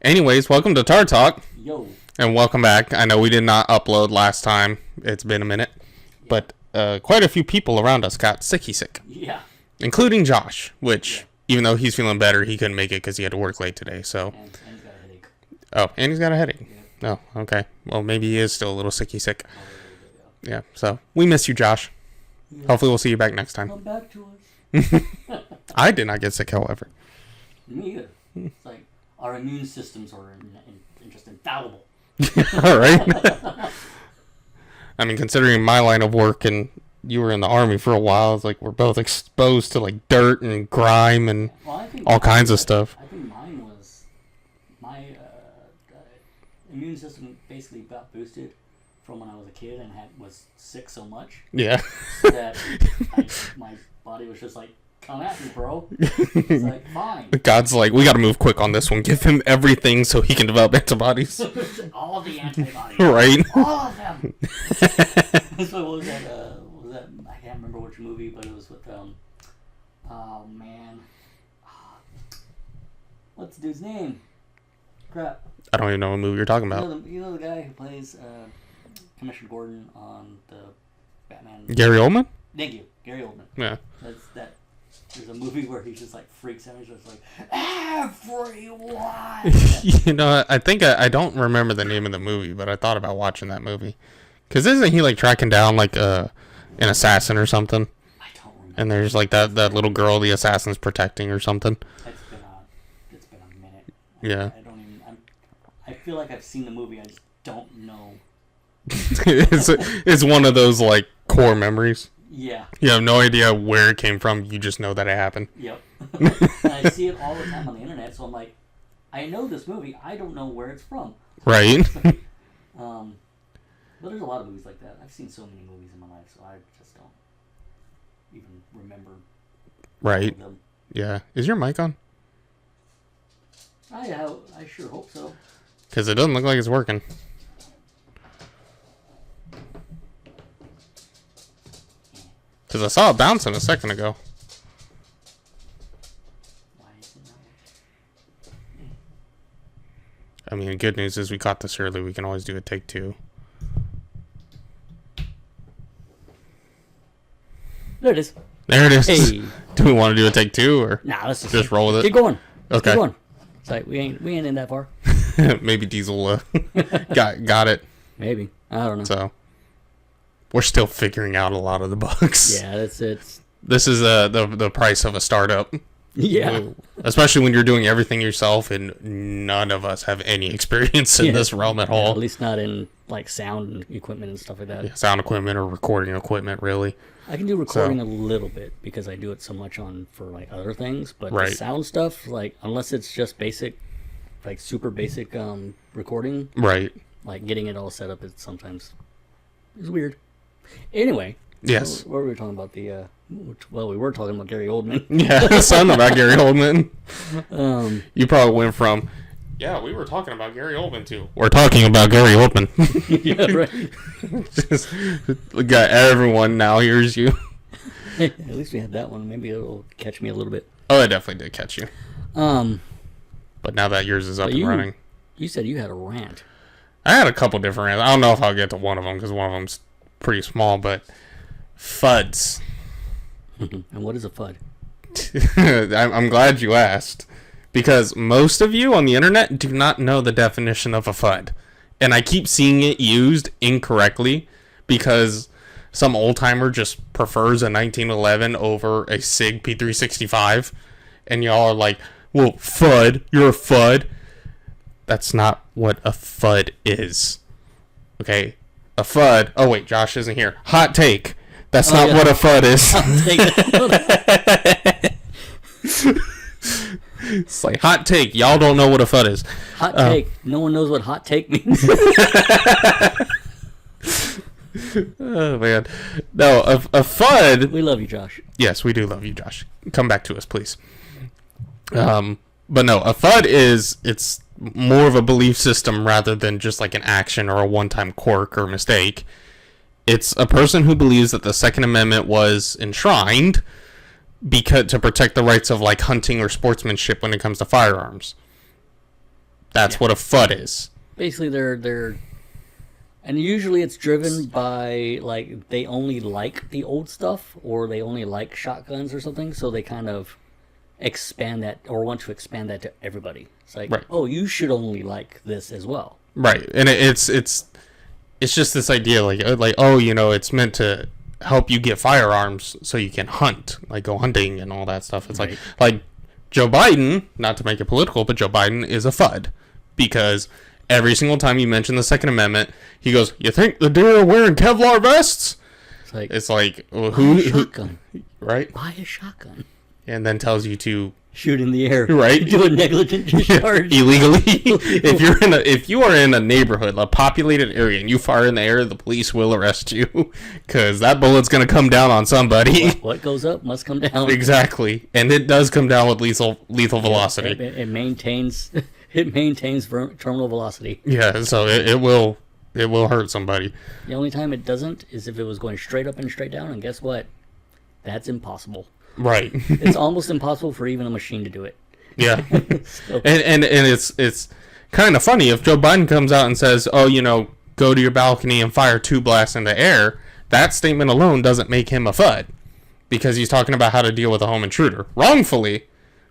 Anyways, welcome to Tar Talk, Yo. and welcome back. I know we did not upload last time. It's been a minute. But quite a few people around us got sick, Yeah. including Josh, which, even though he's feeling better, he couldn't make it because he had to work late today. So, And he's got a headache. oh, and he's got a headache. Yeah. Oh, okay. Well, maybe he is still a little sick. A little bit, Yeah, so we miss you, Josh. yeah. Hopefully we'll see you back next time. Come back to us. I did not get sick, however. Me either. It's like our immune systems are just infallible. All right. I mean, considering my line of work and you were in the Army for a while, it's like we're both exposed to like dirt and grime and all kinds of stuff. I think mine was my immune system basically got boosted from when I was a kid and was sick so much Yeah. that my body was just like, come at me, bro. It's like, fine. God's like, we got to move quick on this one. Give him everything so he can develop antibodies. All the antibodies. Right. All of them. So what was that? I can't remember which movie, but it was with oh man, what's the dude's name? Crap. I don't even know what movie you're talking You about. know the guy who plays Commissioner Gordon on the Batman. Gary Oldman? Thank you, Gary Oldman. Yeah. That. There's a movie where he just like freaks out. He's just like, everyone. You know, I think I don't remember the name of the movie, but I thought about watching that movie. Because isn't he like tracking down like an assassin or something? I don't remember. And there's like that little girl the assassin's protecting or something. It's been a minute. Yeah. I don't even. I feel like I've seen the movie. I just don't know. it's one of those like core memories. Yeah. You have no idea where it came from. You just know that it happened. Yep. And I see it all the time on the internet, so I'm like, I know this movie. I don't know where it's from. Right. But there's a lot of movies like that. I've seen so many movies in my life, so I just don't even remember. Right. Them. Yeah. Is your mic on? I sure hope so. Because it doesn't look like it's working. Because I saw it bouncing a second ago. Why is it not working? I mean, the good news is we caught this early. We can always do a take two. There it is. There it is. Hey. Do we want to do a take two or Nah, let's just roll with it? Keep going. Okay. Keep going. It's like we ain't in that far. Maybe Diesel got it. Maybe. I don't know. So we're still figuring out a lot of the bugs. Yeah, that's it. This is the price of a startup. Yeah. Especially when you're doing everything yourself, and none of us have any experience in this realm at all. At least not in like sound and equipment and stuff like that. Yeah, sound equipment or recording equipment, really. I can do recording a little bit because I do it so much for like other things, but the sound stuff, like unless it's just basic, like super basic recording, right? Like getting it all set up is sometimes is weird. Anyway, yes. What were we talking about? We were talking about Gary Oldman. Yeah, something about Gary Oldman. You probably went from, yeah, we were talking about Gary Oldman too. We're talking about Gary Oldman. Yeah, right. Just got everyone now hears you. Hey, at least we had that one. Maybe it'll catch me a little bit. Oh, it definitely did catch you. But now that yours is up and running. You said you had a rant. I had a couple different rants. I don't know if I'll get to one of them because one of them's pretty small, but Fudds. And what is a Fudd? I'm glad you asked, because most of you on the internet do not know the definition of a Fudd. And I keep seeing it used incorrectly because some old timer just prefers a 1911 over a SIG P365. And y'all are like, well, Fudd, you're a Fudd. That's not what a Fudd is. Okay? A Fudd. Oh, wait, Josh isn't here. Hot take. That's not what a Fudd is. It's like, hot take. Y'all don't know what a Fudd is. Hot take. No one knows what hot take means. Oh, man. No, a Fudd. We love you, Josh. Yes, we do love you, Josh. Come back to us, please. But no, a Fudd it's more of a belief system rather than just like an action or a one-time quirk or mistake. It's a person who believes that the Second Amendment was enshrined to protect the rights of like hunting or sportsmanship when it comes to firearms. That's what a Fudd is. Basically, they're and usually it's driven by like they only like the old stuff or they only like shotguns or something, so they kind of expand that or want to expand that to everybody. It's like, oh, you should only like this as well. Right, and it's just this idea like oh, you know, it's meant to help you get firearms so you can hunt, like go hunting and all that stuff. It's like Joe Biden, not to make it political, but Joe Biden is a Fudd because every single time you mention the Second Amendment, he goes, "You think the deer are wearing Kevlar vests?" It's like well, who shotgun, right? Buy a shotgun, and then tells you to shoot in the air, right? Do a negligent discharge illegally. If you are in a neighborhood, a populated area, and you fire in the air, the police will arrest you because that bullet's gonna come down on somebody. What goes up must come down. Exactly, and it does come down with lethal velocity. It maintains terminal velocity. Yeah, so it will hurt somebody. The only time it doesn't is if it was going straight up and straight down, and guess what? That's impossible. Right. It's almost impossible for even a machine to do it. Yeah. and it's kind of funny if Joe Biden comes out and says, "Oh, you know, go to your balcony and fire 2 blasts in the air." That statement alone doesn't make him a Fudd because he's talking about how to deal with a home intruder wrongfully.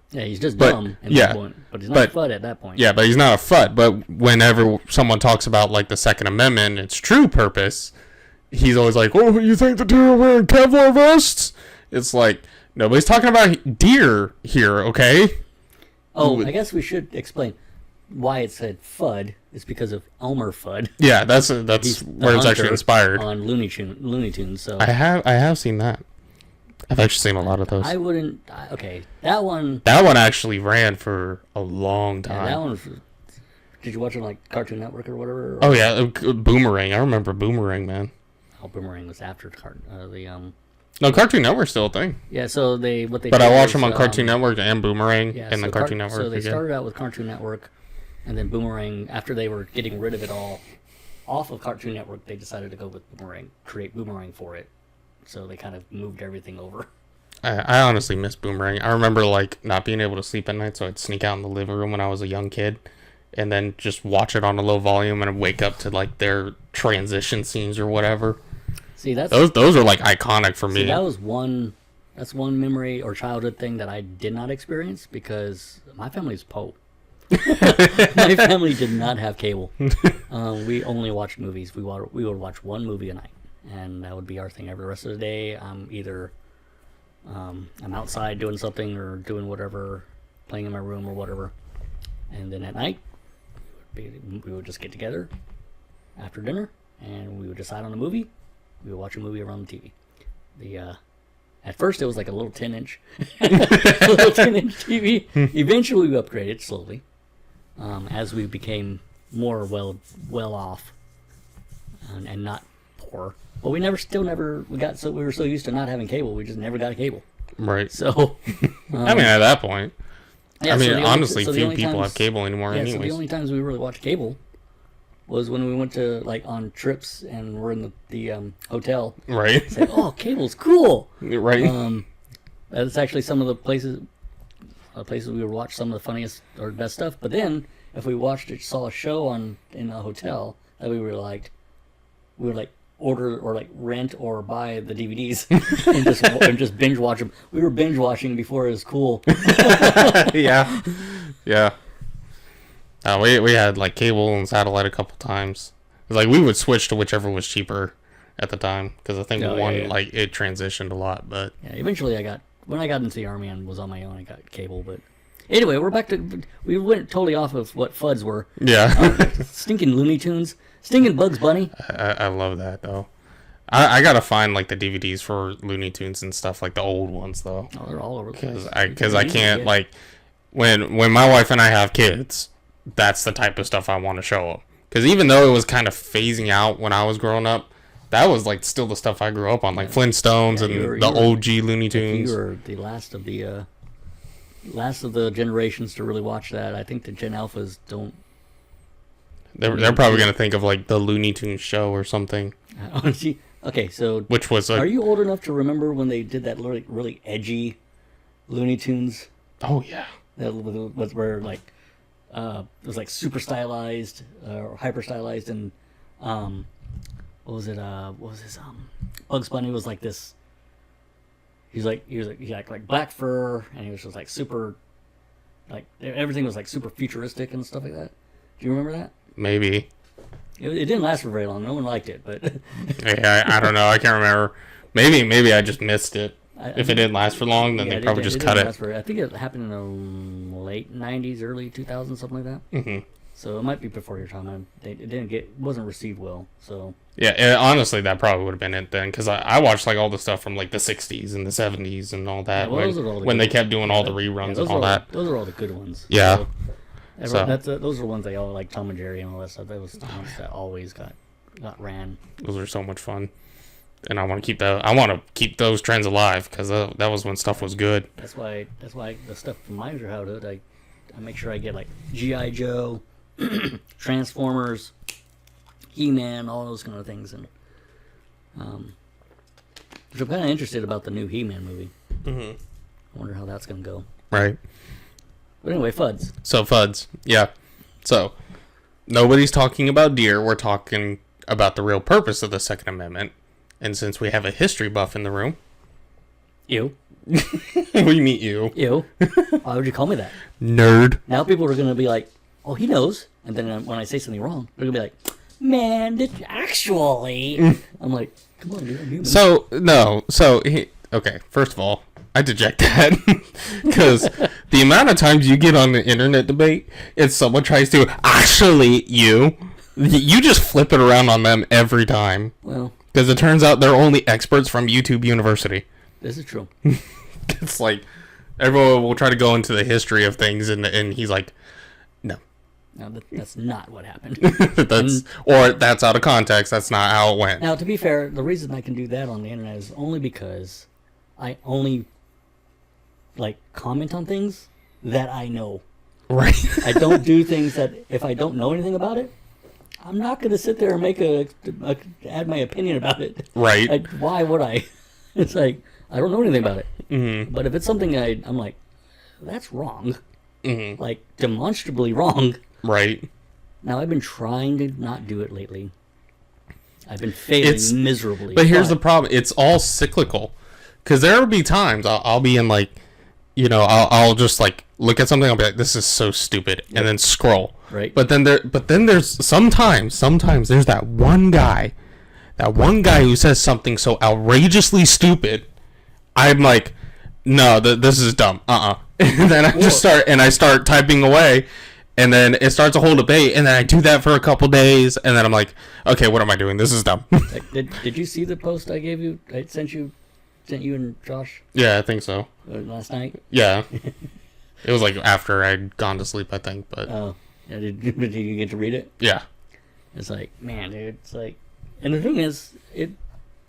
Yeah, he's just dumb at that point. But he's not a Fudd at that point. Yeah, but he's not a Fudd. But whenever someone talks about like the Second Amendment, its true purpose, he's always like, "Oh, you think the deer are wearing Kevlar vests?" It's like, nobody's talking about deer here, okay? Oh, I guess we should explain why it said Fudd. It's because of Elmer Fudd. Yeah, that's where it's actually inspired. On Looney Tunes. So I have seen that. I've actually seen a lot of those. I wouldn't. Okay, that one. That one actually ran for a long time. Yeah, that one. Did you watch it on like Cartoon Network or whatever? Oh yeah, Boomerang. I remember Boomerang, man. Oh, Boomerang was after No, Cartoon Network's still a thing. Yeah, so But I watch them on Cartoon Network and Boomerang and the Cartoon Network. So they started out with Cartoon Network, and then Boomerang. After they were getting rid of it all off of Cartoon Network, they decided to go with Boomerang, create Boomerang for it. So they kind of moved everything over. I honestly miss Boomerang. I remember like not being able to sleep at night, so I'd sneak out in the living room when I was a young kid, and then just watch it on a low volume, and I'd wake up to like their transition scenes or whatever. See, those are like iconic for me. That's one memory or childhood thing that I did not experience because my family's poor. My family did not have cable. We only watched movies. We would watch one movie a night, and that would be our thing. Every rest of the day, I'm outside doing something or doing whatever, playing in my room or whatever, and then at night, we would just get together after dinner, and we would decide on a movie. We would watch a movie around the TV. At first it was like a little 10-inch, little 10-inch TV. Eventually we upgraded slowly, as we became more well off, and not poor. But we were so used to not having cable, we just never got a cable. Right. So, I mean, at that point, yeah, honestly, few people have cable anymore. Yeah, anyways. so the only times we really watched cable was when we went to like on trips and we're in the hotel. Right. It's like, oh, cable's cool. Right. That's actually some of the places we would watch some of the funniest or best stuff. But then if we saw a show in a hotel that we would like order or like rent or buy the DVDs and just binge watch them. We were binge watching before it was cool. Yeah. We had like cable and satellite a couple times. Like we would switch to whichever was cheaper at the time because I think like it transitioned a lot. But yeah, eventually when I got into the army and was on my own, I got cable. But anyway, we went totally off of what Fudds were. Yeah, stinking Looney Tunes, stinking Bugs Bunny. I love that though. I gotta find like the DVDs for Looney Tunes and stuff, like the old ones though. Oh, they're all over. Because I can't like when my wife and I have kids. That's the type of stuff I want to show them. Because even though it was kind of phasing out when I was growing up, that was like still the stuff I grew up on, like Flintstones and the OG Looney Tunes. You were the last of the generations to really watch that. I think the Gen Alphas don't. They're probably gonna think of like the Looney Tunes show or something. Okay, so which was are you old enough to remember when they did that really edgy Looney Tunes? Oh yeah, That was where like. it was like super stylized or hyper stylized, and what was it? What was his Bugs Bunny was like this. He had like black fur, and he was just like super, like everything was like super futuristic and stuff like that. Do you remember that? Maybe. It didn't last for very long. No one liked it, but Yeah, I don't know. I can't remember. Maybe I just missed it. If it didn't last for long, then they probably just cut it. I think it happened in the late '90s, early 2000s, something like that. Mm-hmm. So it might be before your time. It wasn't received well. So yeah, honestly, that probably would have been it then, because I watched like all the stuff from like the '60s and the '70s and all that, when they kept doing all the reruns and all that. Those are all the good ones. Yeah. Those are ones they all like, Tom and Jerry and all that stuff. That was the ones that always got ran. Those are so much fun, and I want to keep those trends alive, because that was when stuff was good. That's why the stuff from my childhood, I make sure I get like G.I. Joe, Transformers, He-Man, all those kind of things, and which I'm kind of interested about the new He-Man movie. Mm-hmm. I wonder how that's gonna go. Right. But anyway, Fudds. So Fudds, yeah. So nobody's talking about deer. We're talking about the real purpose of the Second Amendment. And since we have a history buff in the room, You. we meet you. Ew. Why would you call me that? Nerd. Now people are going to be like, oh, he knows. And then when I say something wrong, they're going to be like, man, actually. I'm like, come on, dude, I'm human. So, no. Okay, first of all, I deject that. Because the amount of times you get on the internet debate, and someone tries to actually you just flip it around on them every time. Well. Because it turns out they're only experts from YouTube University. This is true. It's like, everyone will try to go into the history of things, and he's like, no. No, that's not what happened. That's out of context. That's not how it went. Now, to be fair, the reason I can do that on the internet is only because I only, like, comment on things that I know. Right. I don't do things that, if I don't know anything about it, I'm not going to sit there and add my opinion about it. Right. Why would I? It's like, I don't know anything about it. Mm-hmm. But if it's something I'm like, that's wrong. Mm-hmm. Like, demonstrably wrong. Right. Now, I've been trying to not do it lately. I've been failing miserably. But here's the problem. It's all cyclical. Because there will be times I'll be in, like, I'll just, like, look at something, I'll be like, this is so stupid, and then scroll. Right. But then there's sometimes there's that one guy who says something so outrageously stupid, I'm like, no, this is dumb. And then I start typing away, and then it starts a whole debate, and then I do that for a couple days, and then I'm like, okay, what am I doing? This is dumb. Did you see the post I gave you? I sent you and Josh? Yeah, I think so. Last night? Yeah. It was like after I'd gone to sleep, I think, but... Oh. Yeah, did you get to read it? Yeah. It's like, man, dude, it's like... And the thing is,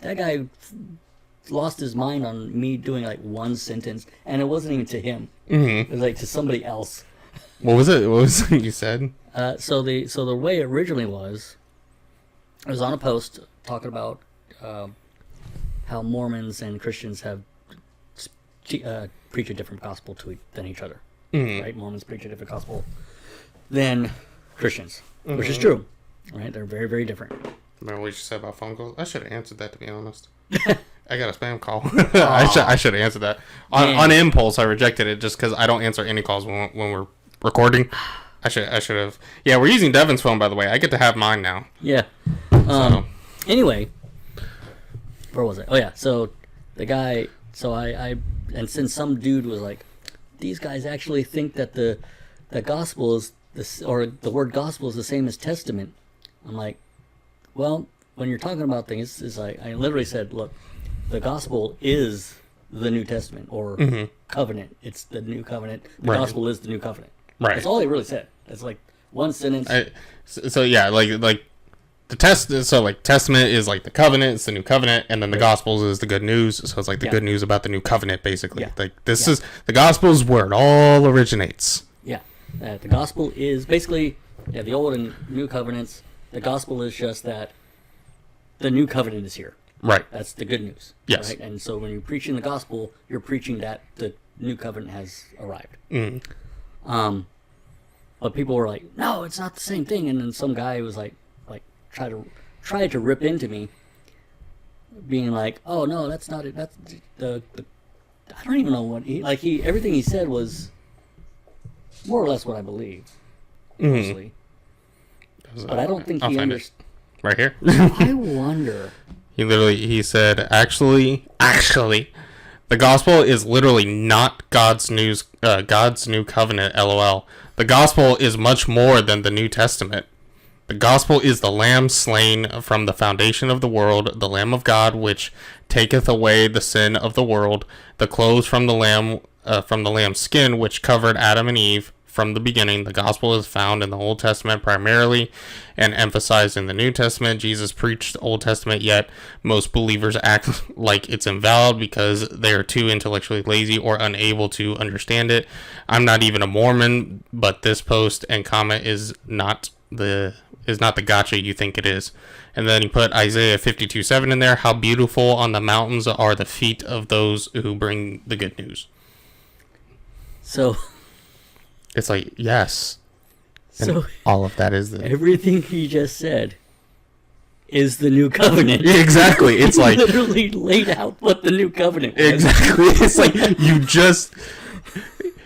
that guy lost his mind on me doing like one sentence, and it wasn't even to him. Mm-hmm. It was like to somebody else. What was it? What was it you said? So the way it originally was, it was on a post talking about how Mormons and Christians have preach a different gospel than each other. Mm-hmm. Right? Mormons preach a different gospel than Christians, mm-hmm. which is true. Right? They're very, very different. Remember what you said about phone calls? I should have answered that, to be honest. I got a spam call. I should have answered that. On impulse, I rejected it just because I don't answer any calls when we're recording. I should have. Yeah, we're using Devin's phone, by the way. I get to have mine now. Yeah. Anyway, where was I? Oh, yeah. So the guy... So and since some dude was like, these guys actually think that the gospel is or the word gospel is the same as testament. I'm like, well, when you're talking about things, it's like, I literally said, look, the gospel is the New Testament or mm-hmm. covenant. It's the new covenant. The gospel is the new covenant. Right. That's all he really said. It's like one sentence. So yeah, like the testament is like the covenant, it's the new covenant, and then the gospels is the good news. So it's like the good news about the new covenant, basically. Yeah. Like this is the gospel's where it all originates. Yeah, the gospel is basically the old and new covenants. The gospel is just that the new covenant is here. Right. That's the good news. Yes. Right? And so when you're preaching the gospel, you're preaching that the new covenant has arrived. Mm. But people were like, no, it's not the same thing. And then some guy was like tried to rip into me, being like, oh no, that's not it. That's the I don't even know what everything he said was more or less what I believe, mostly. But I don't think he understood. Right here. I wonder. He said, actually, the gospel is literally not God's new covenant. LOL. The gospel is much more than the New Testament. The gospel is the Lamb slain from the foundation of the world, the Lamb of God, which taketh away the sin of the world, the clothes from the lamb's skin, which covered Adam and Eve from the beginning. The gospel is found in the Old Testament primarily and emphasized in the New Testament. Jesus preached the Old Testament, yet most believers act like it's invalid because they are too intellectually lazy or unable to understand it. I'm not even a Mormon, but this post and comment is not the gotcha you think it is. And then he put Isaiah 52:7 in there. How beautiful on the mountains are the feet of those who bring the good news. So it's like, yes. And so all of that is everything he just said is the new covenant. Exactly. It's like literally laid out what the new covenant was. Exactly. It's like you just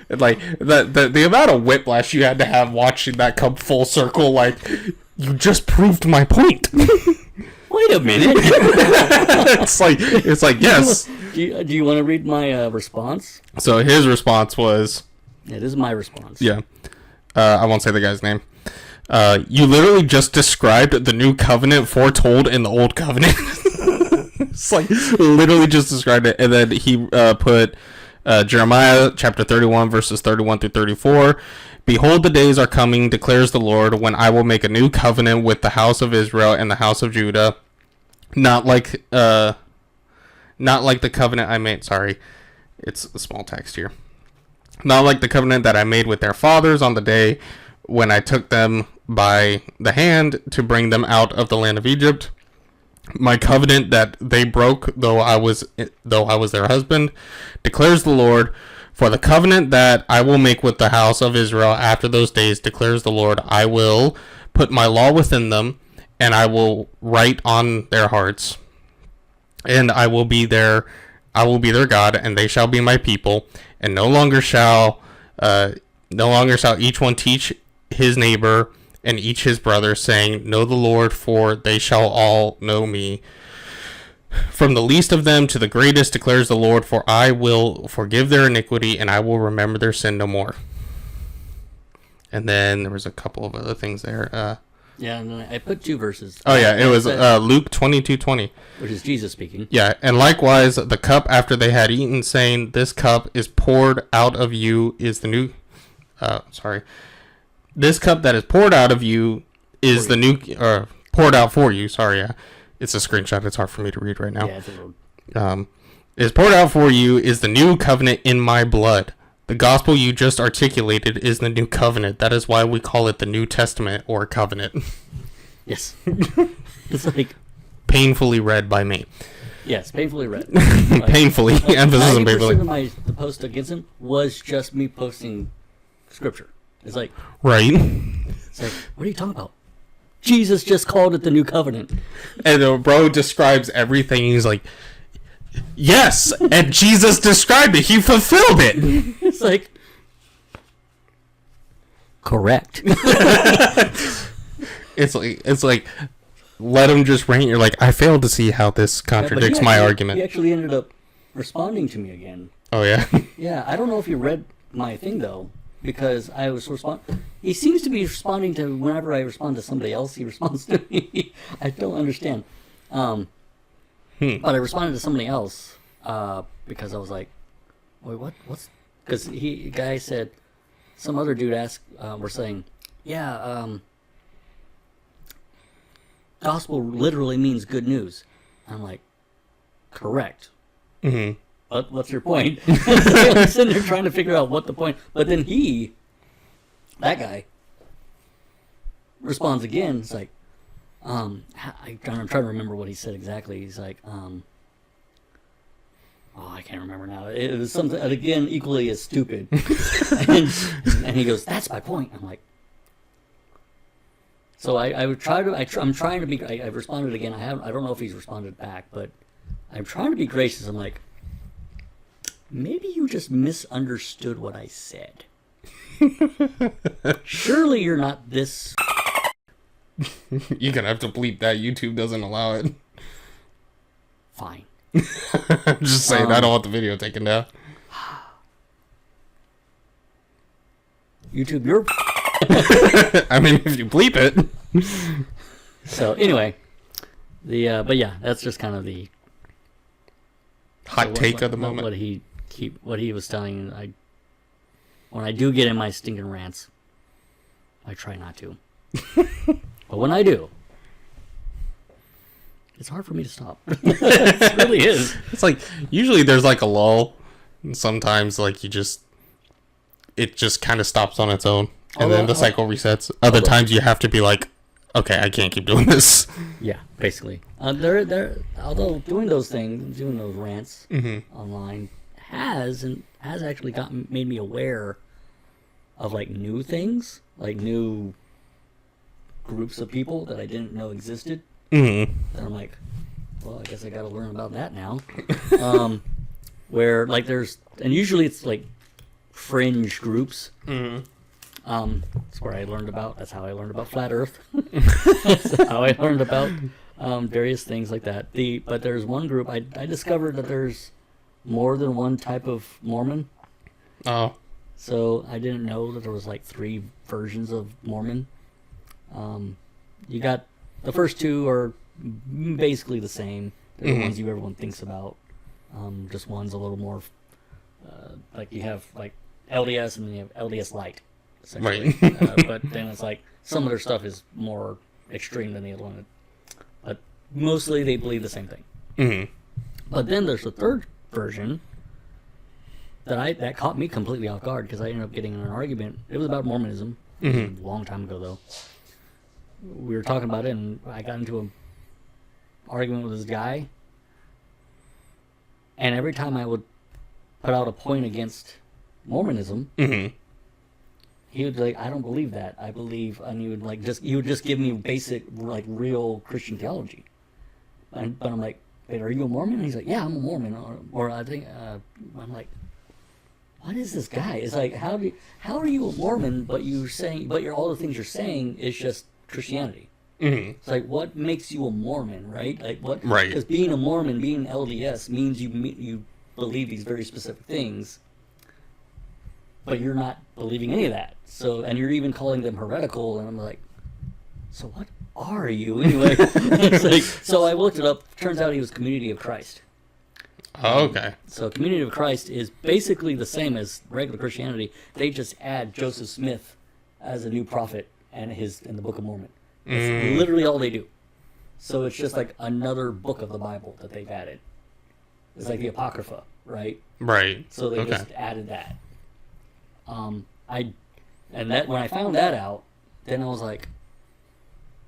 like the amount of whiplash you had to have watching that come full circle. Like, you just proved my point. Wait a minute. it's like yes. Do you want to read my response? So his response was. Yeah, this is my response. Yeah. I won't say the guy's name. You literally just described the new covenant foretold in the old covenant. It's like literally just described it. And then he put Jeremiah chapter 31 verses 31 through 34. Behold, the days are coming, declares the Lord, when I will make a new covenant with the house of Israel and the house of Judah. Not like the covenant I made. Sorry, it's a small text here. Not like the covenant that I made with their fathers on the day when I took them by the hand to bring them out of the land of Egypt. My covenant that they broke, though I was their husband, declares the Lord. For the covenant that I will make with the house of Israel after those days, declares the Lord, I will put my law within them, and I will write on their hearts, and I will be their God, and they shall be my people. And no longer shall each one teach his neighbor and each his brother, saying, Know the Lord, for they shall all know me. From the least of them to the greatest, declares the Lord, for I will forgive their iniquity, and I will remember their sin no more. And then there was a couple of other things there. Yeah, and then I put two verses. Oh yeah, it was Luke 22:20, which is Jesus speaking. Yeah, and likewise the cup after they had eaten, saying, This cup is poured out of you is the new. This cup that is poured out of you is the new, poured out for you. Sorry, it's a screenshot. It's hard for me to read right now. Yeah, it's a road. Is poured out for you is the new covenant in my blood. The gospel you just articulated is the new covenant. That is why we call it the New Testament or covenant. Yes. It's like painfully read by me. Yes, painfully read. Painfully. Emphasis on painfully. The post against him was just me posting scripture. It's like, right. It's like, what are you talking about? Jesus just called it the new covenant. And the bro describes everything. He's like, yes, and Jesus described it. He fulfilled it. It's like, correct. It's like, let him just rant. You're like, I failed to see how this contradicts my argument. He actually ended up responding to me again. Oh yeah. Yeah, I don't know if you read my thing though, because I was he seems to be responding to whenever I respond to somebody else. He responds to me. I don't understand. But I responded to somebody else because I was like, wait, what's... Because the guy said, some other dude asked, we're saying, yeah, gospel literally means good news. I'm like, correct. Mm-hmm. What's your point? I'm sitting there trying to figure out what the point... But then that guy, responds again. It's like, I'm trying to remember what he said exactly. He's like, I can't remember now. It was something, again, equally as stupid. and he goes, that's my point. I'm like, So I would try to. I'm trying to be. I've responded again. I don't know if he's responded back, but I'm trying to be gracious. I'm like, maybe you just misunderstood what I said. Surely you're not this. You're gonna have to bleep that. YouTube doesn't allow it. Fine. I'm just saying, I don't want the video taken down. YouTube, you're. I mean, if you bleep it. So anyway, but yeah, that's just kind of the hot take of the moment. What he was telling. When I do get in my stinking rants, I try not to. But when I do, it's hard for me to stop. It really is. It's like, usually there's like a lull. And sometimes like it just kind of stops on its own. And then the cycle resets. Other times you have to be like, okay, I can't keep doing this. Yeah, basically. Although doing those things, doing those rants online has actually made me aware of like new things, like new groups of people that I didn't know existed. And I'm like, well, I guess I got to learn about that now. Where like and usually it's like fringe groups. That's where I learned about. That's how I learned about flat Earth. That's how I learned about various things like that. But there's one group I discovered that there's more than one type of Mormon. Oh. So I didn't know that there was like 3 versions of Mormon. You got the first 2 are basically the same. They're the ones everyone thinks about. Just one's a little more like you have like LDS and then you have LDS Light. Right. But then it's like some of their stuff is more extreme than the other one. But mostly they believe the same thing. But then there's the third version that caught me completely off guard because I ended up getting in an argument. It was about Mormonism. A long time ago, though. We were talking about it, and I got into an argument with this guy. And every time I would put out a point against Mormonism, he would be like, I don't believe that. I believe, and he would just give me basic, like, real Christian theology. But I'm like, wait, are you a Mormon? And he's like, yeah, I'm a Mormon. Or I think, I'm like, what is this guy? It's like, how are you a Mormon, but all the things you're saying is just Christianity? It's like, what makes you a Mormon, right? Like what? Right. Because being a Mormon, being LDS, means you believe these very specific things, but you're not believing any of that. So, and you're even calling them heretical, and I'm like, so what are you anyway? It's like, so I looked it up. Turns out he was Community of Christ. Oh, okay. So Community of Christ is basically the same as regular Christianity. They just add Joseph Smith as a new prophet and in the Book of Mormon. That's literally all they do. So it's just like another book of the Bible that they've added. It's like the Apocrypha, right? Right. So they just added that. When I found that out, then I was like,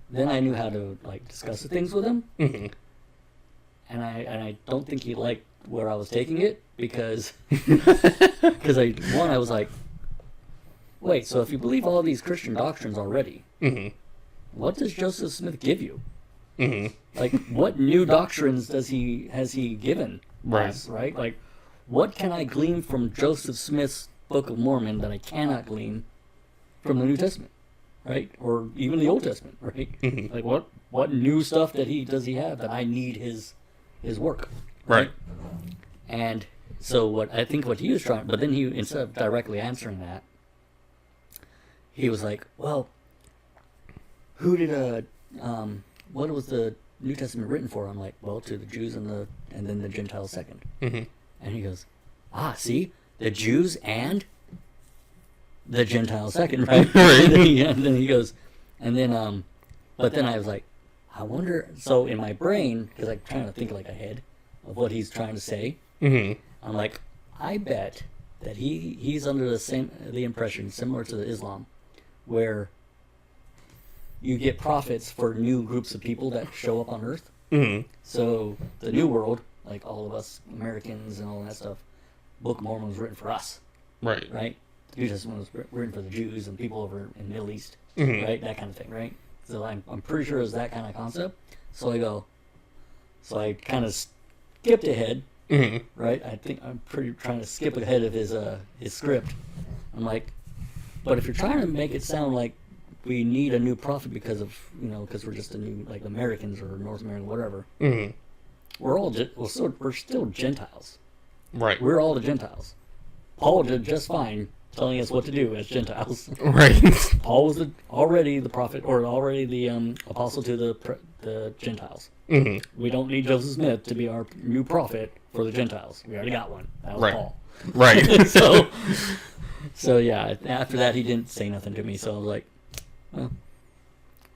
then I knew how to like discuss the things with him. And I don't think he liked where I was taking it because I was like, wait, so if you believe all these Christian doctrines already, what does Joseph Smith give you? Like, what new doctrines has he given us, right? Like, what can I glean from Joseph Smith's Book of Mormon that I cannot glean from the New Testament, right? Or even the Old Testament, right? Like, what new stuff does he have that I need his work, right? And so what he was trying, but then he, instead of directly answering that, he was like, well, who did what was the New Testament written for? I'm like, well, to the Jews and then the Gentiles second. And he goes, see, the Jews and the Gentiles second, right? And then he goes, and then but then I was like, I wonder. So in my brain, because I'm trying to think like ahead of what he's trying to say, I'm like, I bet that he's under the impression similar to the Islam, where you get prophets for new groups of people that show up on Earth. So the New World, like all of us Americans and all that stuff, Book of Mormon was written for us, right? The New Testament was written for the Jews and people over in the Middle East, right? That kind of thing, right? So I'm pretty sure it's that kind of concept. So I kind of skipped ahead, right? I think I'm pretty trying to skip ahead of his script. I'm like, but if you're trying to make it sound like we need a new prophet because of, because we're just a new, like, Americans or North American, whatever. We're still Gentiles. Right. We're all the Gentiles. Paul did just fine telling us what to do as Gentiles. Right. Paul was already the prophet, or already the apostle to the Gentiles. We don't need Joseph Smith to be our new prophet for the Gentiles. We already got one. That was Paul. Right. So yeah, after that he didn't say nothing to me, so I was like, well,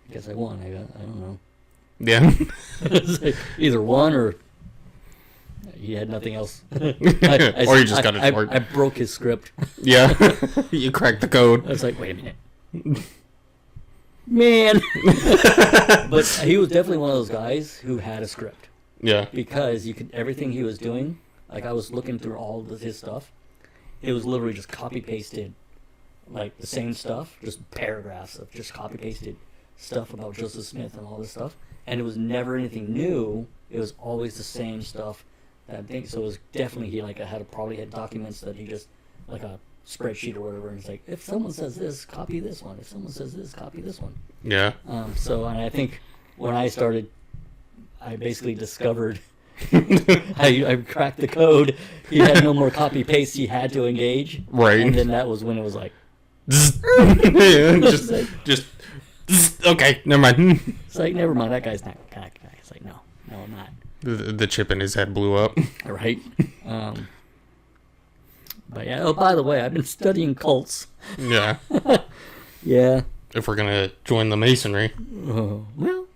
I guess I won. I don't know. Yeah. It's like either won or he had nothing else. Or you just got it. I broke his script. Yeah. You cracked the code. I was like, wait a minute. Man. But he was definitely one of those guys who had a script. Yeah. Because everything he was doing, like, I was looking through all of his stuff. It was literally just copy-pasted, like, the same stuff, just paragraphs of just copy-pasted stuff about Joseph Smith and all this stuff. And it was never anything new. It was always the same stuff. So it was definitely, he probably had documents that he just, like a spreadsheet or whatever, and it's like, if someone says this, copy this one. If someone says this, copy this one. Yeah. And I think when I started, I basically discovered I cracked the code. He had no more copy paste. He had to engage. Right. And then that was when it was like, just okay, never mind. It's like, never mind. That guy's not. It's like, no, I'm not. The chip in his head blew up. Right. But yeah. Oh, by the way, I've been studying cults. Yeah. Yeah. If we're gonna join the Masonry. Oh, well.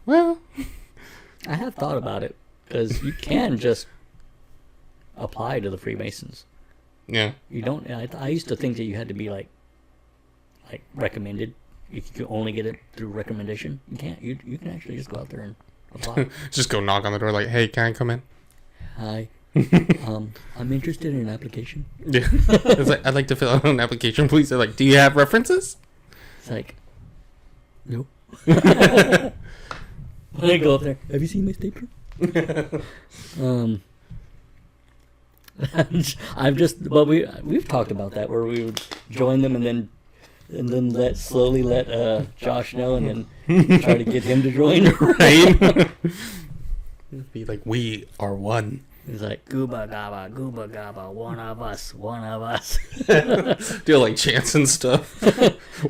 Well. I have thought about it, because you can just apply to the Freemasons. Yeah. You don't. I used to think that you had to be like recommended. You could only get it through recommendation. You can't. You can actually just go out there and apply. Just go knock on the door like, hey, can I come in? Hi. I'm interested in an application. Yeah. It's like, I'd like to fill out an application, please. They're like, do you have references? It's like, no. I go up there. Have you seen my stapler? We've talked about that, where we would join them and then let Josh know, and then try to get him to join. Right? Be like, we are one. He's like, gooba gaba, one of us. Do like chants and stuff.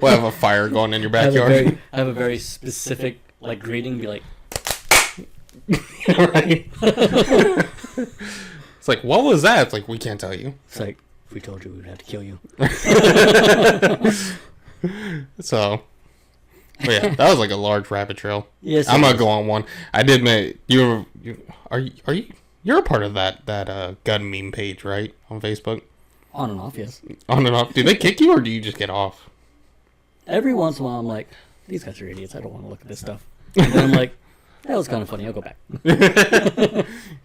We'll have a fire going in your backyard. I have a very specific greeting. Be like, right? It's like, what was that? It's like, we can't tell you. It's like, if we told you, we'd have to kill you. So, but yeah, that was like a large rabbit trail. Yes, I'm gonna go on one. I did admit you're a part of that gun meme page, right, on Facebook? On and off, yes. On and off. Do they kick you, or do you just get off? Every once in a while, I'm like, these guys are idiots. I don't want to look at this stuff. And then I'm like, that was kind of funny. I'll go back.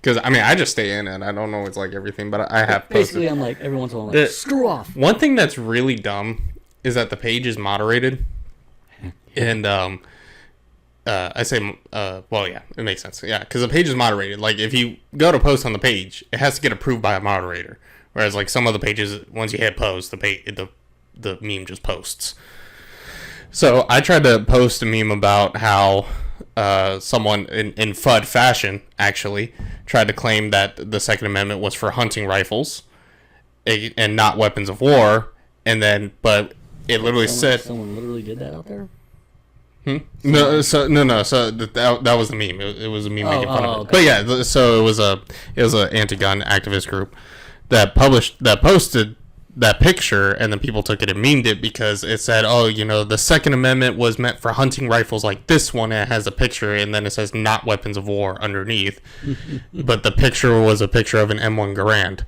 Because I just stay in, and I don't know it's like everything, but I have basically posted. I'm like, every once in a while, I'm like, screw off. One thing that's really dumb is that the page is moderated, and I say, well, yeah, it makes sense, yeah, because the page is moderated. Like, if you go to post on the page, it has to get approved by a moderator. Whereas, like, some of the pages, once you hit post, the meme just posts. So I tried to post a meme about how someone in Fudd fashion actually tried to claim that the Second Amendment was for hunting rifles and not weapons of war, but it literally said someone literally did that out there. No. So that was the meme. It was a meme making fun of it. Okay. But yeah, so it was a anti-gun activist group that posted that picture, and then people took it and memed it because it said, the Second Amendment was meant for hunting rifles like this one. And it has a picture, and then it says not weapons of war underneath. But the picture was a picture of an M1 Garand,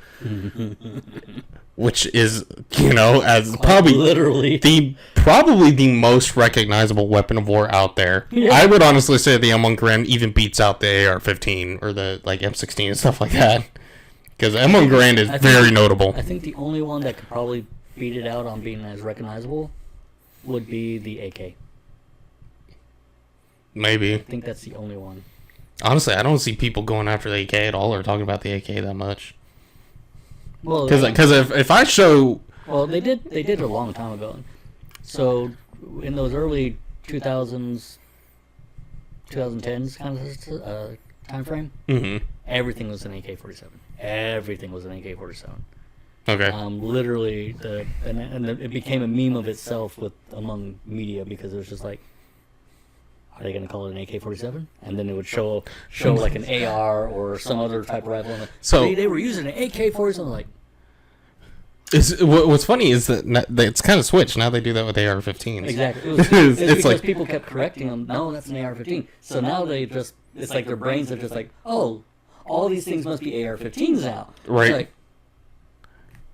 which is, as probably literally the most recognizable weapon of war out there. Yeah. I would honestly say the M1 Garand even beats out the AR-15 or the M16 and stuff like that. Because M1 Garand is very notable. I think the only one that could probably beat it out on being as recognizable would be the AK. Maybe. I think that's the only one. Honestly, I don't see people going after the AK at all or talking about the AK that much. Well, Because if I show... Well, they did a long time ago. So, in those early 2000s, 2010s kind of time frame, everything was an AK-47. Everything was an AK-47. Okay. Literally, it became a meme of itself among media because it was just like, are they going to call it an AK-47? And then it would show like an AR or some other type of rifle. And like, So they were using an AK-47. Like, what's funny is that it's kind of switched. Now they do that with AR-15s. exactly. It's Because like people kept correcting them. No, that's an AR-15. So now it's like their brains are just like, oh, all these things must be AR-15s now. Right. It's like,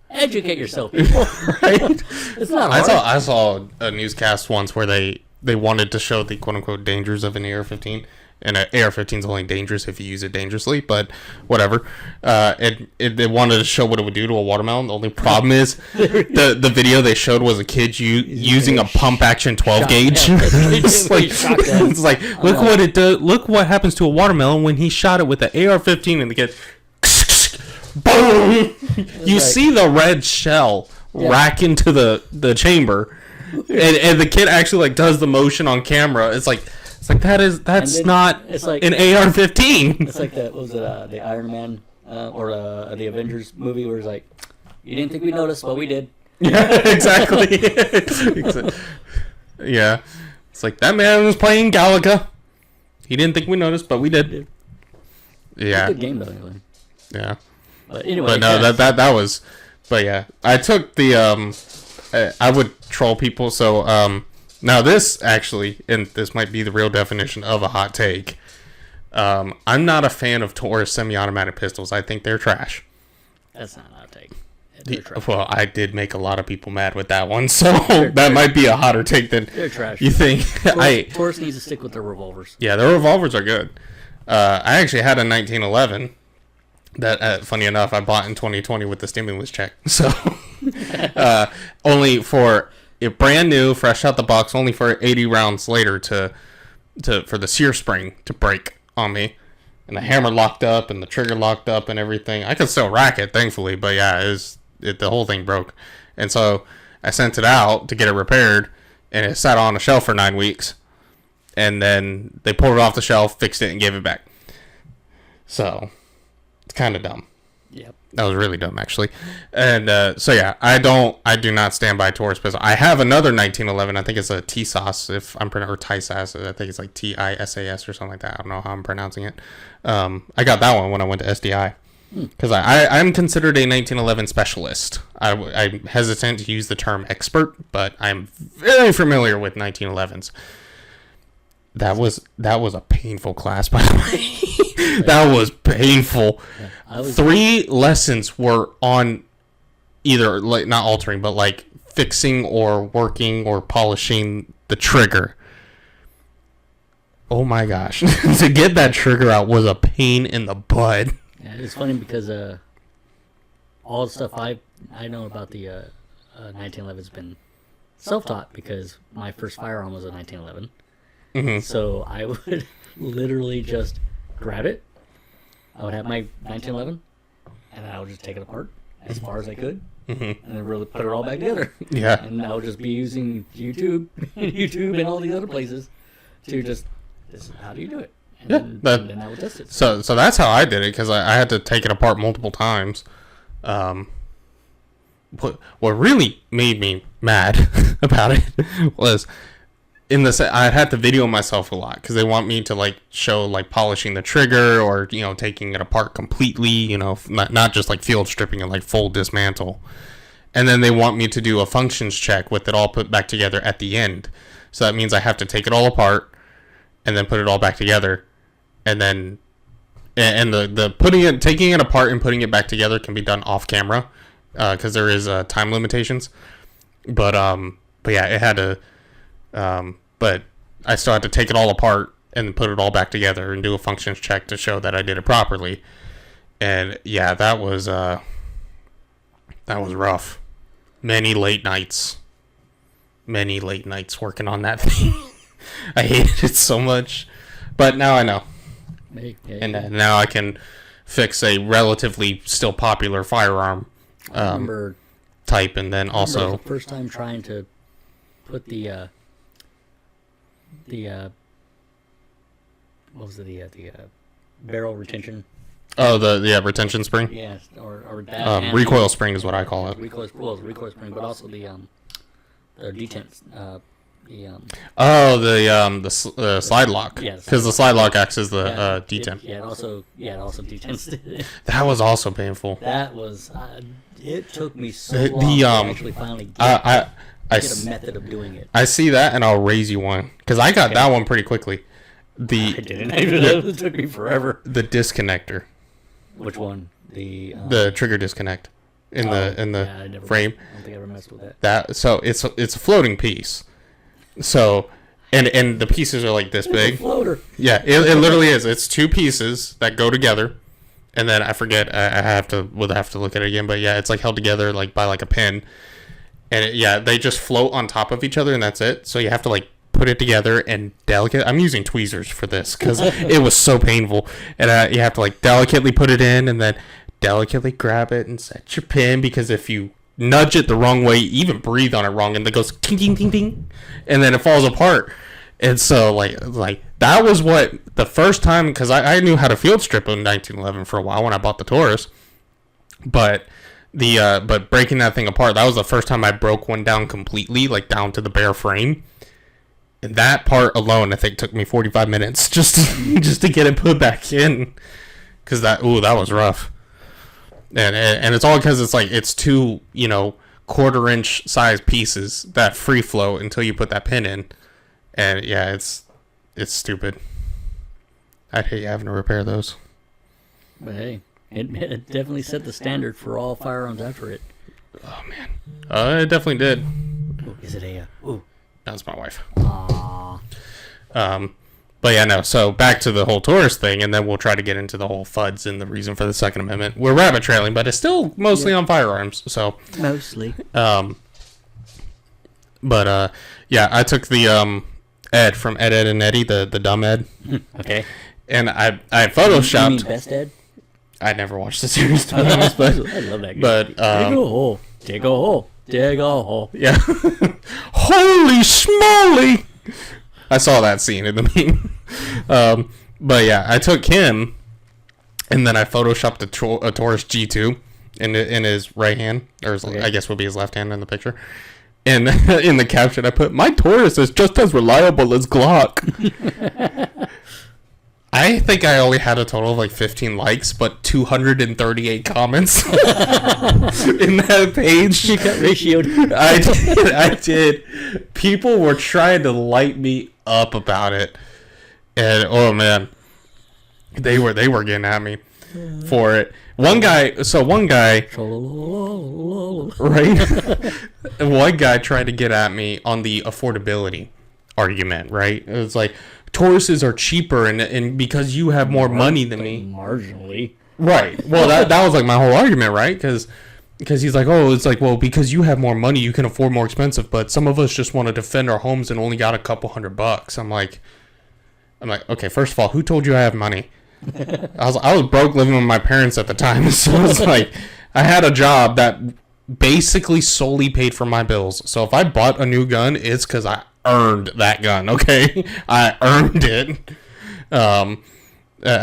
educate yourself, people. right. It's not hard. I saw a newscast once where they wanted to show the quote unquote dangers of an AR-15. And an AR-15 is only dangerous if you use it dangerously, but whatever. They wanted to show what it would do to a watermelon. The only problem is the video they showed was a kid using a pump action 12 gauge. Yeah, it's like look what it does. Look what happens to a watermelon when he shot it with the AR-15 and the kid. Boom! You see the red shell rack into the chamber, and the kid actually like does the motion on camera. It's like that's not it's like an AR-15. It's like the Iron Man or the Avengers movie where it's like, you didn't think we noticed, well we did. Yeah, exactly. Yeah, it's like that man was playing Galaga. He didn't think we noticed, but we did. Yeah, Good game though, anyway. Yeah. But anyway, But no, that was. But yeah, I took the I would troll people. So now this actually, and this might be the real definition of a hot take. I'm not a fan of Taurus semi-automatic pistols. I think they're trash. That's not a hot take. They're trash. Well, I did make a lot of people mad with that one, so that might be a hotter take than They're trash. you think. Taurus needs to stick with their revolvers. Yeah, their revolvers are good. I actually had a 1911 that, funny enough, I bought in 2020 with the stimulus check. So, only for it brand new, fresh out the box, only for 80 rounds later for the sear spring to break on me, and the hammer locked up and the trigger locked up and everything. I could still rack it, thankfully, but yeah, the whole thing broke, and so I sent it out to get it repaired, and it sat on a shelf for 9 weeks. And then they pulled it off the shelf, fixed it, and gave it back. So, it's kind of dumb. Yep. That was really dumb, actually. And so, yeah, I do not stand by Taurus pistol. I have another 1911. I think it's a TISAS, if I'm pronouncing, or TISAS. I think it's like TISAS or something like that. I don't know how I'm pronouncing it. I got that one when I went to SDI. Because I'm considered a 1911 specialist. I'm hesitant to use the term expert, but I'm very familiar with 1911s. That was a painful class, by the way. That was painful. Yeah, 3 lessons were on either like not altering, but like fixing or working or polishing the trigger. Oh my gosh. To get that trigger out was a pain in the butt. Yeah, it's funny because all the stuff I know about the 1911 has been self-taught because my first firearm was a 1911. Mm-hmm. So I would literally just grab it. I would have my 1911, and I would just take it apart as far as I could, and then really put it all back together. Yeah. And I would just be using YouTube, and all these other places to just, this is how do you do it? And then I would test it. So that's how I did it, because I had to take it apart multiple times. What really made me mad about it was I had to video myself a lot because they want me to like show like polishing the trigger or taking it apart completely, not just like field stripping it, like full dismantle. And then they want me to do a functions check with it all put back together at the end. So that means I have to take it all apart and then put it all back together. And then the taking it apart and putting it back together can be done off camera because there is time limitations. But yeah, it had to. But I still had to take it all apart and put it all back together and do a functions check to show that I did it properly. And yeah, that was rough. Many late nights many late nights working on that thing. I hated it so much, but now I know, and now I can fix a relatively still popular firearm type, and then also the first time trying to put the what was it, the barrel retention. Oh, the retention spring. Yeah, or that. Recoil spring is what I call it. Recoil spring, but also the detent. The slide lock. Yes. Because the slide lock acts as the detent. It also detents. That was also painful. That was. It took me so long to actually finally get a method of doing it. I see that, and I'll raise you one because I got that one pretty quickly. I didn't. It took me forever. The disconnector. Which one? The trigger disconnect in the frame. I don't think I ever messed with that. So it's a floating piece. So and the pieces are like this big. It's a floater. Yeah, it literally is. It's two pieces that go together, and then I forget. Would have to look at it again. But yeah, it's like held together like by like a pin, and they just float on top of each other, and that's it. So you have to like put it together and I'm using tweezers for this because it was so painful, and you have to like delicately put it in and then delicately grab it and set your pin, because if you nudge it the wrong way, you even breathe on it wrong, and it goes ting ting ting ting, and then it falls apart. And so like that was what the first time, because I knew how to field strip in 1911 for a while when I bought the Taurus, but breaking that thing apart, that was the first time I broke one down completely, like down to the bare frame. And that part alone, I think, took me 45 minutes just to get it put back in, because that was rough. And it's all because it's two quarter-inch size pieces that free float until you put that pin in, and yeah, it's stupid. I'd hate having to repair those. But hey, it definitely set the standard for all firearms after it. Oh man, it definitely did. Ooh, is it a? Ooh. That's my wife. Aww. But yeah, no. So back to the whole Taurus thing, and then we'll try to get into the whole Fudds and the reason for the Second Amendment. We're rabbit trailing, but it's still mostly on firearms. So mostly. But yeah, I took the Ed from Ed and Eddie, the dumb Ed. Okay. And I photoshopped. You mean Best Ed? I never watched the series, to be honest, but I love that game. But dig a hole. Dig a hole. Dig a hole. Yeah. Holy schmoly! I saw that scene in the meme. But yeah, I took him, and then I photoshopped a Taurus G2 in his right hand, or I guess would be his left hand in the picture. And in the caption, I put, "My Taurus is just as reliable as Glock." I think I only had a total of like 15 likes, but 238 comments in that page. You got ratioed. I did. People were trying to light me up about it, and oh man, they were getting at me for it. One guy, right? One guy tried to get at me on the affordability argument, right? It was like, Tauruses are cheaper, and because you have more money than me. Marginally. Right. Well, that was like my whole argument, right? Because he's like, oh, it's like, well, because you have more money, you can afford more expensive, but some of us just want to defend our homes and only got a couple $100. I'm like, okay, first of all, who told you I have money? I was broke living with my parents at the time, so it's like, I had a job that basically solely paid for my bills. So if I bought a new gun, it's because I earned that gun, okay? I earned it. I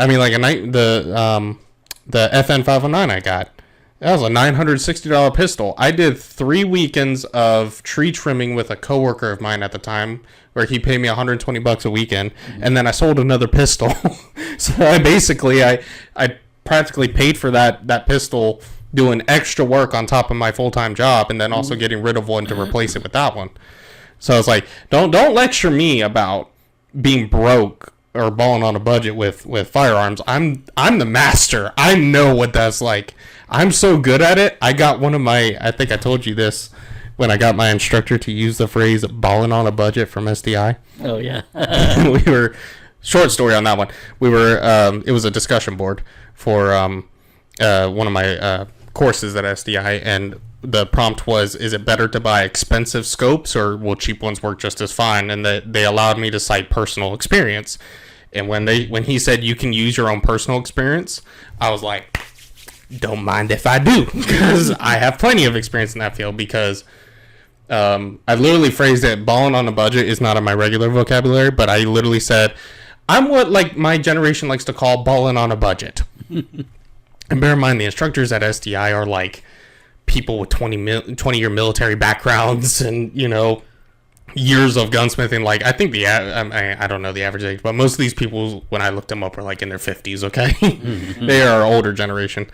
mean, like the FN 509 I got, that was a $960 pistol. I did 3 weekends of tree trimming with a coworker of mine at the time, where he paid me $120 a weekend, and then I sold another pistol. So I practically paid for that pistol doing extra work on top of my full-time job, and then also getting rid of one to replace it with that one. So it's like, don't lecture me about being broke or balling on a budget with firearms. I'm the master. I know what that's like. I'm so good at it. I got I think I told you this when I got my instructor to use the phrase balling on a budget from SDI. Oh yeah. Short story on that one. It was a discussion board for one of my courses at SDI, and the prompt was, is it better to buy expensive scopes or will cheap ones work just as fine? And they allowed me to cite personal experience. And when he said you can use your own personal experience, I was like, don't mind if I do, because I have plenty of experience in that field. Because I literally phrased it, balling on a budget is not in my regular vocabulary, but I literally said, I'm what like my generation likes to call balling on a budget. And bear in mind, the instructors at SDI are like people with 20-year military backgrounds and, you know, years of gunsmithing. Like, I think I don't know the average age, but most of these people, when I looked them up, were like in their 50s, okay? They are older generation.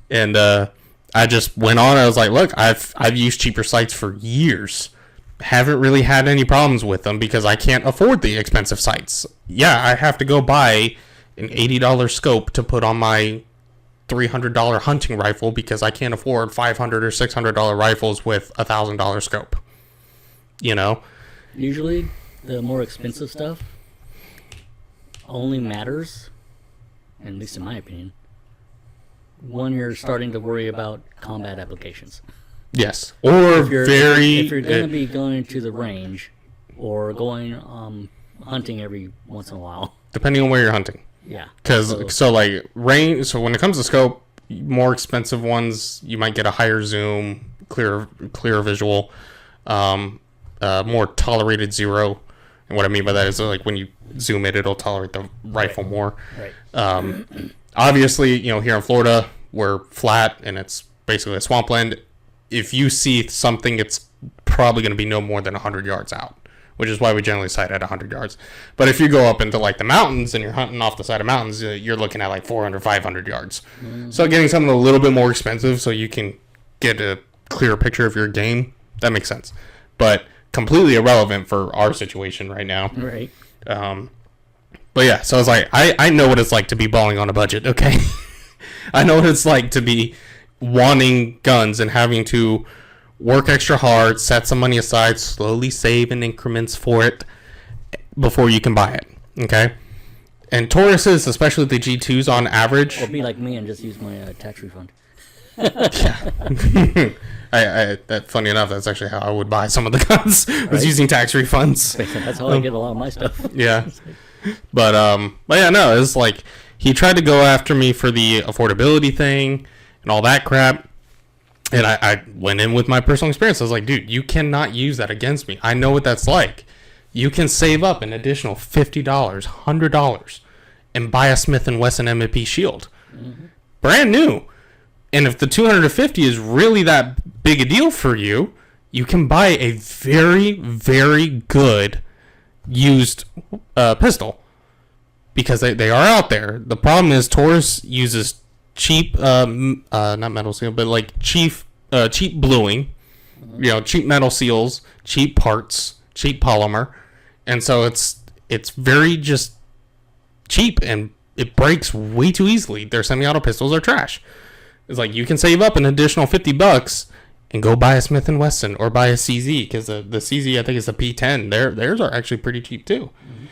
And I just went on. I was like, look, I've used cheaper sites for years. Haven't really had any problems with them because I can't afford the expensive sites. Yeah, I have to go buy an $80 scope to put on my $300 hunting rifle because I can't afford $500 or $600 rifles with $1,000 scope. You know? Usually, the more expensive stuff only matters, at least in my opinion, when you're starting to worry about combat applications. Yes. Or if you're going to be going to the range or going hunting every once in a while. Depending on where you're hunting. Yeah. Because, so like, range, so when it comes to scope, more expensive ones, you might get a higher zoom, clearer visual, more tolerated zero. And what I mean by that is, like, when you zoom it, it'll tolerate the rifle more. Right. Obviously, you know, here in Florida, we're flat and it's basically a swampland. If you see something, it's probably going to be no more than 100 yards out, which is why we generally sight at 100 yards. But if you go up into like the mountains and you're hunting off the side of mountains, you're looking at like 400, 500 yards. Mm-hmm. So getting something a little bit more expensive so you can get a clearer picture of your game, that makes sense. But completely irrelevant for our situation right now. Right. But yeah, so I was like, I know what it's like to be balling on a budget, okay? I know what it's like to be wanting guns and having to work extra hard, set some money aside, slowly save in increments for it before you can buy it, okay? And Tauruses, especially the G2s on average... Or be like me and just use my tax refund. Yeah. Funny enough, that's actually how I would buy some of the guns, was using tax refunds. That's how I get a lot of my stuff. Yeah. But yeah, no, it's like, he tried to go after me for the affordability thing and all that crap. And I went in with my personal experience. I was like, dude, you cannot use that against me. I know what that's like. You can save up an additional $50, $100, and buy a Smith & Wesson M&P shield. Mm-hmm. Brand new. And if the 250 is really that big a deal for you, you can buy a very, very good used pistol. Because they are out there. The problem is Taurus uses cheap, not metal seal, but like cheap bluing, you know, cheap metal seals, cheap parts, cheap polymer, and so it's very just cheap and it breaks way too easily. Their semi-auto pistols are trash. It's like you can save up an additional $50 and go buy a Smith & Wesson or buy a CZ, because the CZ I think is the P10. Theirs are actually pretty cheap too. Mm-hmm.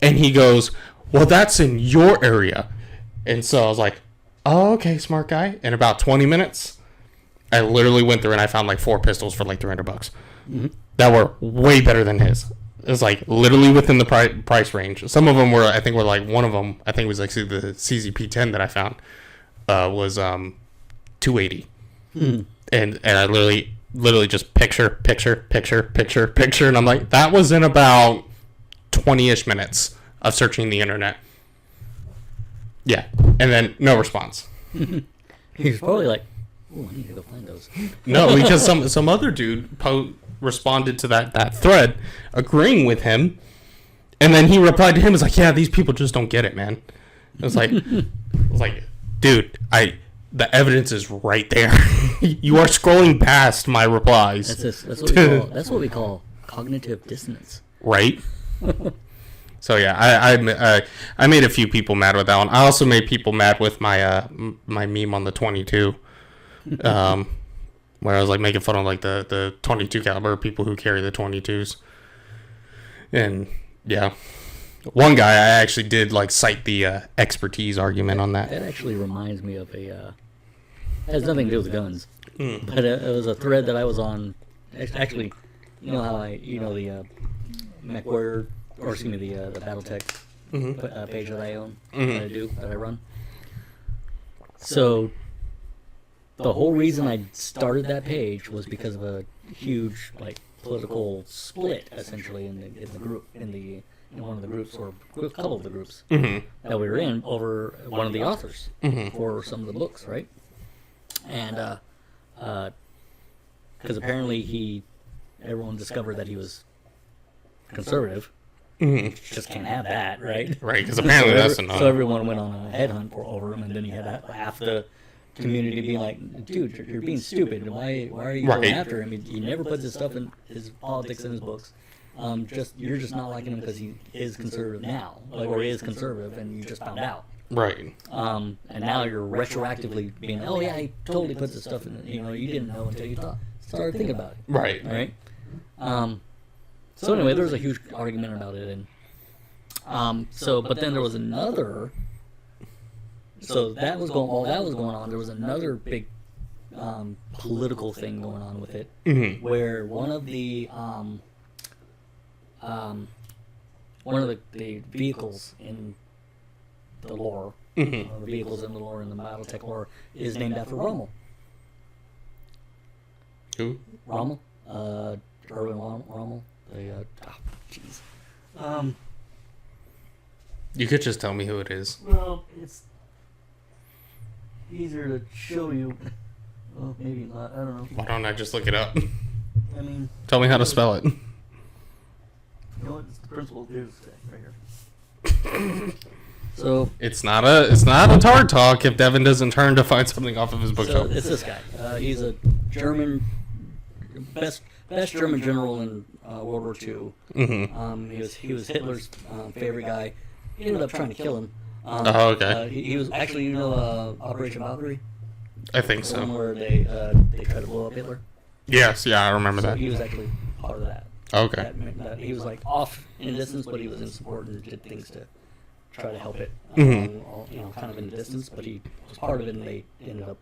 And he goes, well, that's in your area, and so I was like, oh, okay, smart guy. In about 20 minutes, I literally went through and I found like 4 pistols for like $300 mm-hmm. that were way better than his. It was like literally within the price range. Some of them were, I think, like one of them, I think it was like the CZP10 that I found was $280. Mm-hmm. And I literally just picture, and I'm like, that was in about 20-ish minutes of searching the internet. Yeah, and then no response. He's probably like, "Oh, I need to go find those." No, because some other dude responded to that thread, agreeing with him, and then he replied to him, "Was like, yeah, these people just don't get it, man." I was like, dude, the evidence is right there. You are scrolling past my replies. That's what we call cognitive dissonance. Right. So yeah, I made a few people mad with that one. I also made people mad with my my meme on the 22, where I was like making fun of like the 22 caliber people who carry the 22s. And yeah, one guy I actually did like cite the expertise argument on that. That actually reminds me of it has nothing to do with guns. But it was a thread that I was on. Actually, you know how the MechWarrior, or excuse me, the BattleTech page that I own, that I run. So the whole reason I started that page was because of a huge political split, essentially, in the group, in one of the groups, or a couple of the groups that we were in, over one of the authors for some of the books, right? And because apparently everyone discovered that he was conservative. Just can't have that, right? Right, because apparently that's enough. So everyone went on a headhunt over him, and then you had half the community being like, "Dude, you're being stupid. Why are you going after him? He never puts his stuff in his politics in his books. You're just not liking him because he is conservative now, or he is conservative, and you just found out." Right. And now you're retroactively being, "Oh yeah, he totally puts his stuff in." You didn't know until you started thinking about it. Right. Right. So anyway, there was a huge argument about it, and but then there was another. So that was going on. There was another big political thing going on with it, where one of the vehicles in the lore, the vehicles in the lore, in the BattleTech lore, is named after Rommel. Who? Rommel. Erwin Rommel. Jeez. You could just tell me who it is. Well, it's easier to show you. Well, maybe not. I don't know. Why don't I just look it up? I mean, Tell me how to spell it. you know what? It's the principal. Here's right here. So It's not a Tard Talk if Devin doesn't turn to find something off of his bookshelf. it's this guy. He's a German, best German general in World War II. He was Hitler's favorite guy. He ended up trying to kill him. Okay. He was actually, Operation Valkyrie. I think The one so. where they tried to blow up Hitler. Yes, yeah, I remember So that. he was actually part of that. Okay. That he was off in a distance, but he was in support and did things to try to help it. Kind of in the distance, but he was part of it, and they ended up.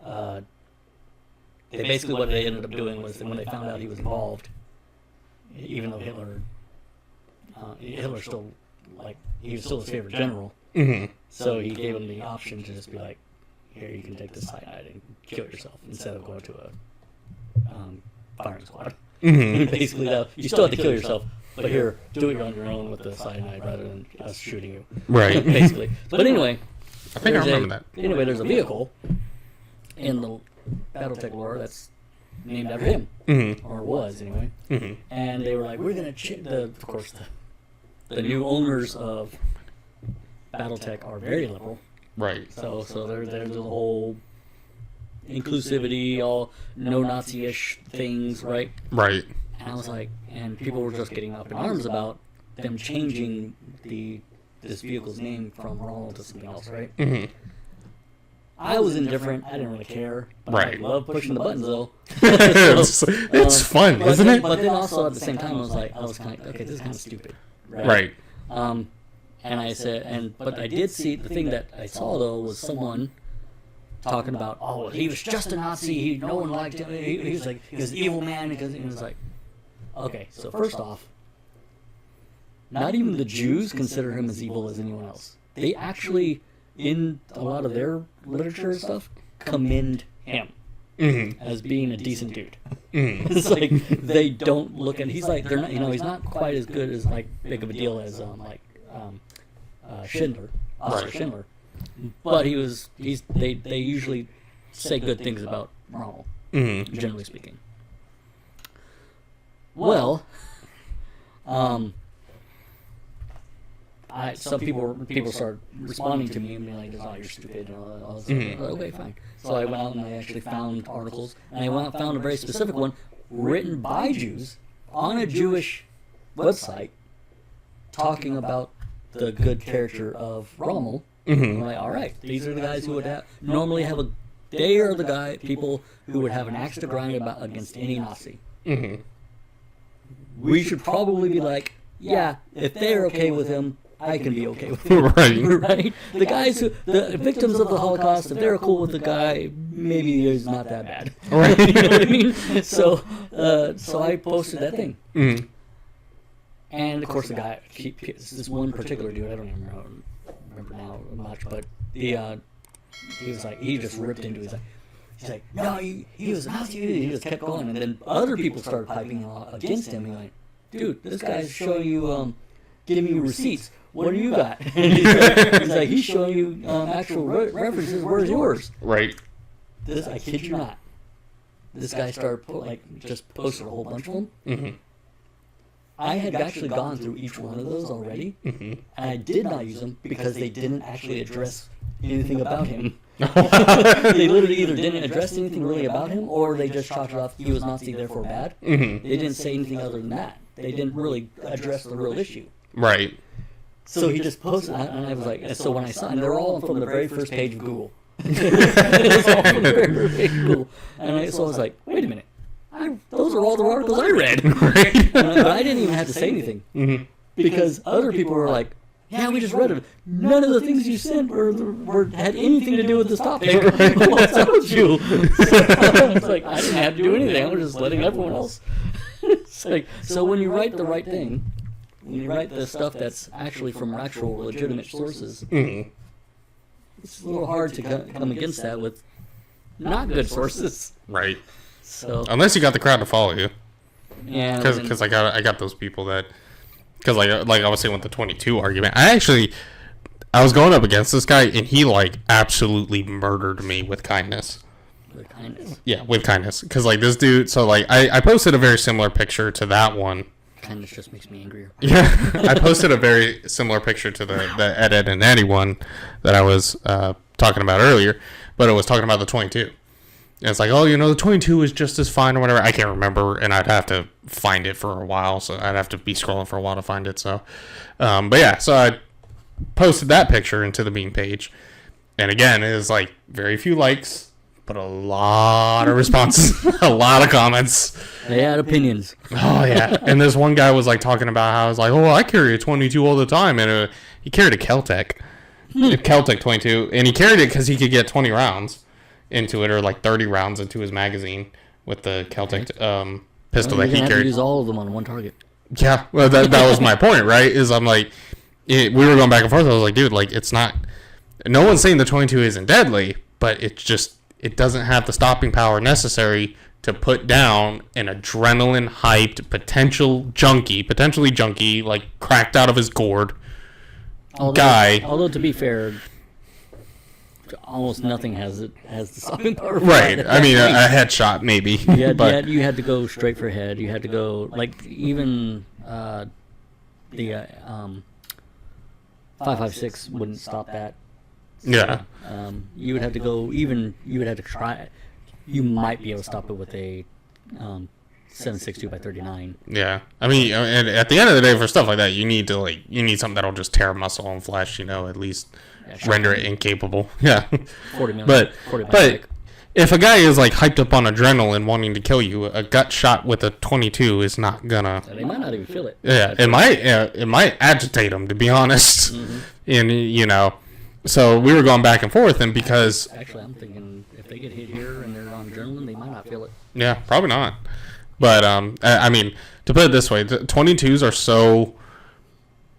What they ended up doing was when they found out he was involved, even though Hitler still he was still his favorite general. So he gave him the option to just be like, "Here, you can take this cyanide and kill yourself instead of going to a firing squad." Basically, you still have to kill yourself, but here, do it on your own with the cyanide rather than us shooting you. Right. Basically. But anyway, I think I remember that. Anyway, there's a vehicle in the BattleTech lore that's named after him, or was anyway. And they were like, "We're gonna of course the new owners of BattleTech are very liberal, Right. so there's the whole inclusivity, all no Nazi-ish things, right?" Right. And I was like, and people were just getting up in arms about them changing this vehicle's name from Rommel to something else, right? I was indifferent. I didn't really care. But Right. I love pushing the buttons, though. It's fun, isn't it? But then also at the same time, I was kind of, okay, this is kind of stupid. Right. And I said, but I did see, the thing that I saw, though, was someone talking about, "Oh, he was just a Nazi. No one liked him. He was an evil man," because he was like, okay, so first off, not even the Jews consider him as evil as anyone else. They actually, in a lot of their literature and stuff, commend him as being a decent dude. It's like they don't look at. He's like, they're not. He's not quite as good as big of a deal as Schindler, Oscar Right. Schindler. But they usually say good things about Rommel, generally speaking. Well, some people started responding to me and being like, "Oh, you're stupid," and all this stuff. Okay, fine. So I went out and I actually found articles, and I went out and found a very specific one written by Jews on a Jewish website talking about the good character of Rommel. I'm like, all right, these are the guys who would normally have they are the people who would have an axe to grind against any Nazi. We should probably be like, yeah, if they're okay with him, I can be okay with it. Right? The guys the victims of the Holocaust, if they're cool with the guy, maybe he's not that bad. Right. You know what I mean? So I posted that thing. Mm-hmm. And of course the guy, this one particular dude, I don't even remember now much, but he was like, he just ripped into it. He's like, no, he was a Nazi. He just kept going, and then other people started piping against him. He's like, dude, this guy's showing you, giving you receipts. What do you got? He's showing you actual references. Where's yours? Right. I kid you not. This guy started just posted a whole bunch of them. Mm-hmm. I had actually gone through each one of those already, mm-hmm. and I did not use them because they didn't actually address anything about him. They literally either didn't address anything really about him, or they just chalked it off, he was Nazi, therefore bad. Mm-hmm. They didn't say anything other than that. They didn't really address the real issue. Right. So he just posted, and I was like, so when I saw them, they're all from the very first page of Google. It's all from the very first page of Google. And so I was like, wait a minute. Those are all the articles I read. Right. But I didn't even have to say anything. Mm-hmm. Because other people were like, yeah, we just read it. None of the things you sent had anything to do with this topic. What's up with you? It's like, I didn't have to do anything. I was just letting everyone else. It's like, so when you write the right thing, when you write the stuff that's actually from actual legitimate sources, Mm-hmm. it's a little hard to come against that with not good sources. Right. So Unless you got the crowd to follow you. yeah, Because I got those people that, because like I was saying with the 22 argument, I was going up against this guy and he like absolutely murdered me with kindness. with kindness. Yeah, with kindness. Because like this dude, so like I posted a very similar picture to that one. Kindness just makes me angrier. Yeah, I posted a very similar picture to the Ed and Eddie one that I was talking about earlier, but it was talking about the 22. And it's like, oh, the 22 is just as fine or whatever. I can't remember, and I'd have to find it for a while, so I'd have to be scrolling for a while to find it. So, but yeah, so I posted that picture into the meme page, and again, it was like very few likes, but a lot of responses, a lot of comments. They had opinions. Oh yeah, and this one guy was like talking about how I was like, oh, I carry a 22 all the time, and he carried a Keltec, Keltec 22, and he carried it because he could get 20 rounds into it, or like 30 rounds into his magazine with the Keltec pistol that he carried. To use all of them on one target. Yeah, well, that was my point, right? Is I'm like, we were going back and forth. I was like, dude, like it's not. No one's saying the 22 isn't deadly, but it doesn't have the stopping power necessary to put down an adrenaline hyped potentially junkie, like cracked out of his gourd guy. Although to be fair, almost nothing has the stopping power. Right. I mean, a headshot maybe. You had to go straight for head. You had to go like even the 5.56 wouldn't stop that. So, yeah. You would have to go. You would have to try. You might be able to stop it with a 7.62 by 39. Yeah. I mean, and at the end of the day, for stuff like that, you need something that'll just tear muscle and flesh. At least render it incapable. Yeah. 40 minutes. But if a guy is like hyped up on adrenaline wanting to kill you, a gut shot with a 22 is not gonna. They might not even feel it. Yeah, it might agitate them, to be honest. Mm-hmm. And so we were going back and forth, and because actually, I'm thinking if they get hit here and they're on adrenaline, they might not feel it. Yeah, probably not. But I mean, to put it this way, the 22s are so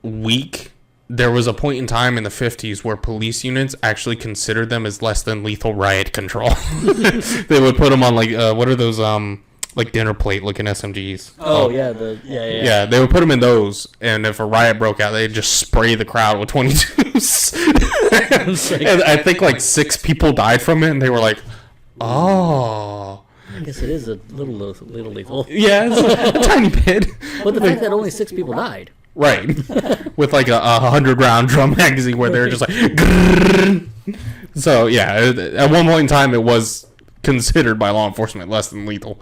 weak. There was a point in time in the 50s where police units actually considered them as less than lethal riot control. They would put them on like what are those like dinner plate looking SMGs? Yeah, they would put them in those, and if a riot broke out, they'd just spray the crowd with 22s. And I think like 6 people died from it, and they were like, "Oh." I guess it is a little lethal. Yeah, it's a tiny bit. But the fact that only 6 people died. Right. With like a 100-round drum magazine where they're just like... Grrr. So, yeah, at one point in time, it was considered by law enforcement less than lethal.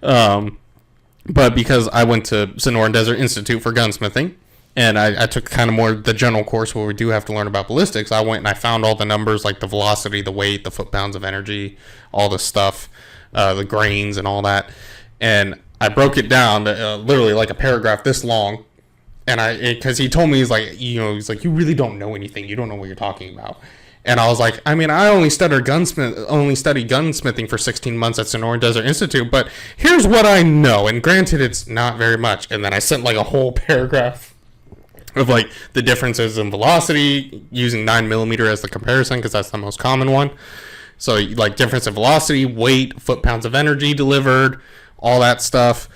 But because I went to Sonoran Desert Institute for gunsmithing, and I took kind of more the general course where we do have to learn about ballistics, I went and I found all the numbers, like the velocity, the weight, the foot-pounds of energy, all this stuff, the grains and all that. And I broke it down to literally like a paragraph this long, because he told me, he's like, you really don't know anything. You don't know what you're talking about. And I was like, I mean, I only studied gunsmithing for 16 months at Sonoran Desert Institute, but here's what I know. And granted, it's not very much. And then I sent like a whole paragraph of like the differences in velocity using 9mm as the comparison, because that's the most common one. So like difference in velocity, weight, foot-pounds of energy delivered, all that stuff.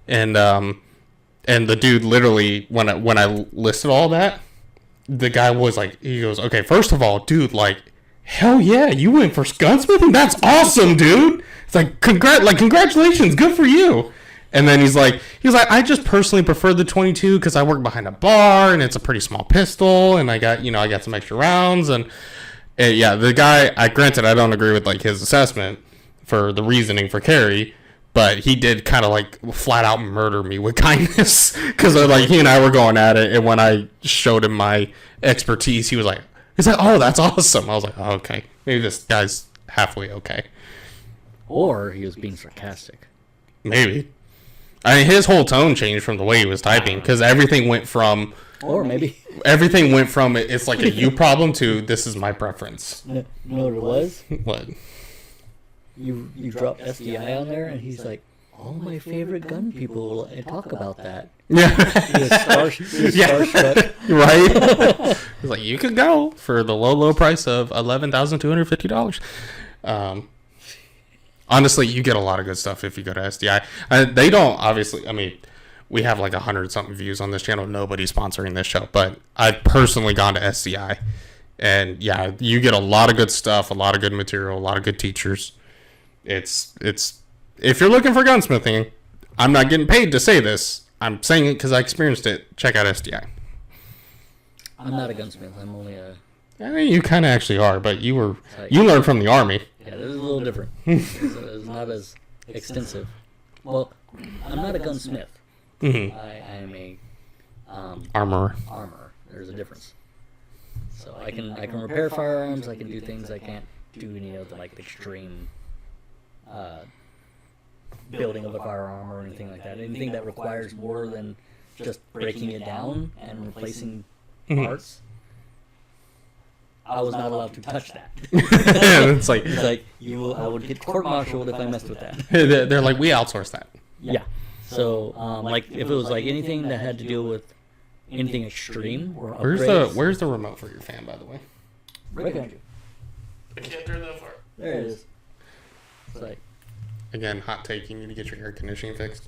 And the dude literally, when I listed all that, the guy was like, he goes, okay, first of all, dude, like, hell yeah, you went for gunsmithing? That's awesome, dude. It's like, congratulations, good for you. And then he's like, I just personally prefer the 22 because I work behind a bar and it's a pretty small pistol and I got some extra rounds and yeah, the guy, granted, I don't agree with like his assessment for the reasoning for carry, but he did kind of like flat out murder me with kindness because like he and I were going at it, and when I showed him my expertise, he's like, oh, that's awesome. I was like, oh, okay, maybe this guy's halfway okay. Or he was being sarcastic. Maybe. I mean, his whole tone changed from the way he was typing because everything went from. Or maybe. Everything went from it's like a you problem to this is my preference. You know what it was? What? You dropped SDI on there, and he's like, all my favorite gun people talk about that. Yeah. He was starstruck. Right? He's like, you could go for the low price of $11,250. Honestly, you get a lot of good stuff if you go to SDI. They don't, obviously, I mean, we have like 100-something views on this channel. Nobody's sponsoring this show, but I've personally gone to SDI. And yeah, you get a lot of good stuff, a lot of good material, a lot of good teachers. It's if you're looking for gunsmithing, I'm not getting paid to say this. I'm saying it because I experienced it. Check out SDI. I'm not a gunsmith. I'm only a. I mean, you kind of actually are, but you learned from the Army. Yeah, this is a little different. It's not as extensive. Well, I'm not a gunsmith. Mm-hmm. I am a armorer. There's a difference. So I can repair firearms. I can do things I can't do any of the like extreme building of a firearm or anything like that. Anything that requires more than just breaking it down and replacing parts. I was not allowed to touch that. It's like I would get court-martialed if I messed with that. They're like, we outsource that. Yeah. So like if it was like anything that had to do with anything extreme or upgrades. Where's the remote for your fan, by the way? Right behind you. I can't turn that far. There it is. It's like, again, hot take. You need to get your air conditioning fixed.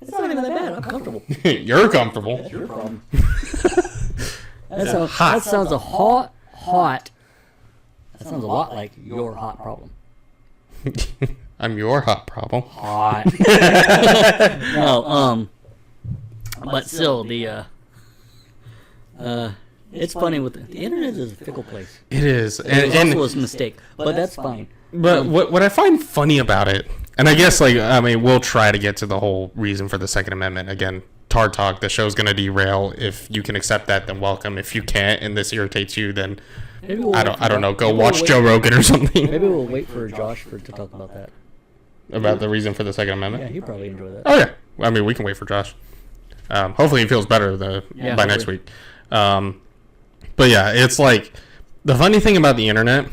it's not even that bad. I'm comfortable. You're comfortable. That's your problem. That sounds a hot. That sounds a lot like your hot problem. I'm your hot problem. Hot. No, but still, it's funny with the internet is a fickle place. It is, and also a mistake, but that's fine. But what I find funny about it, and I guess we'll try to get to the whole reason for the Second Amendment again. Tard Talk, the show's gonna derail. If you can accept that, then welcome. If you can't, and this irritates you, then I don't know. Go watch Joe Rogan or something. Maybe we'll wait for Josh to talk about that. About the reason for the Second Amendment. Yeah, he'd probably enjoy that. Oh yeah, I mean we can wait for Josh. Hopefully he feels better by next week. But yeah, it's like the funny thing about the internet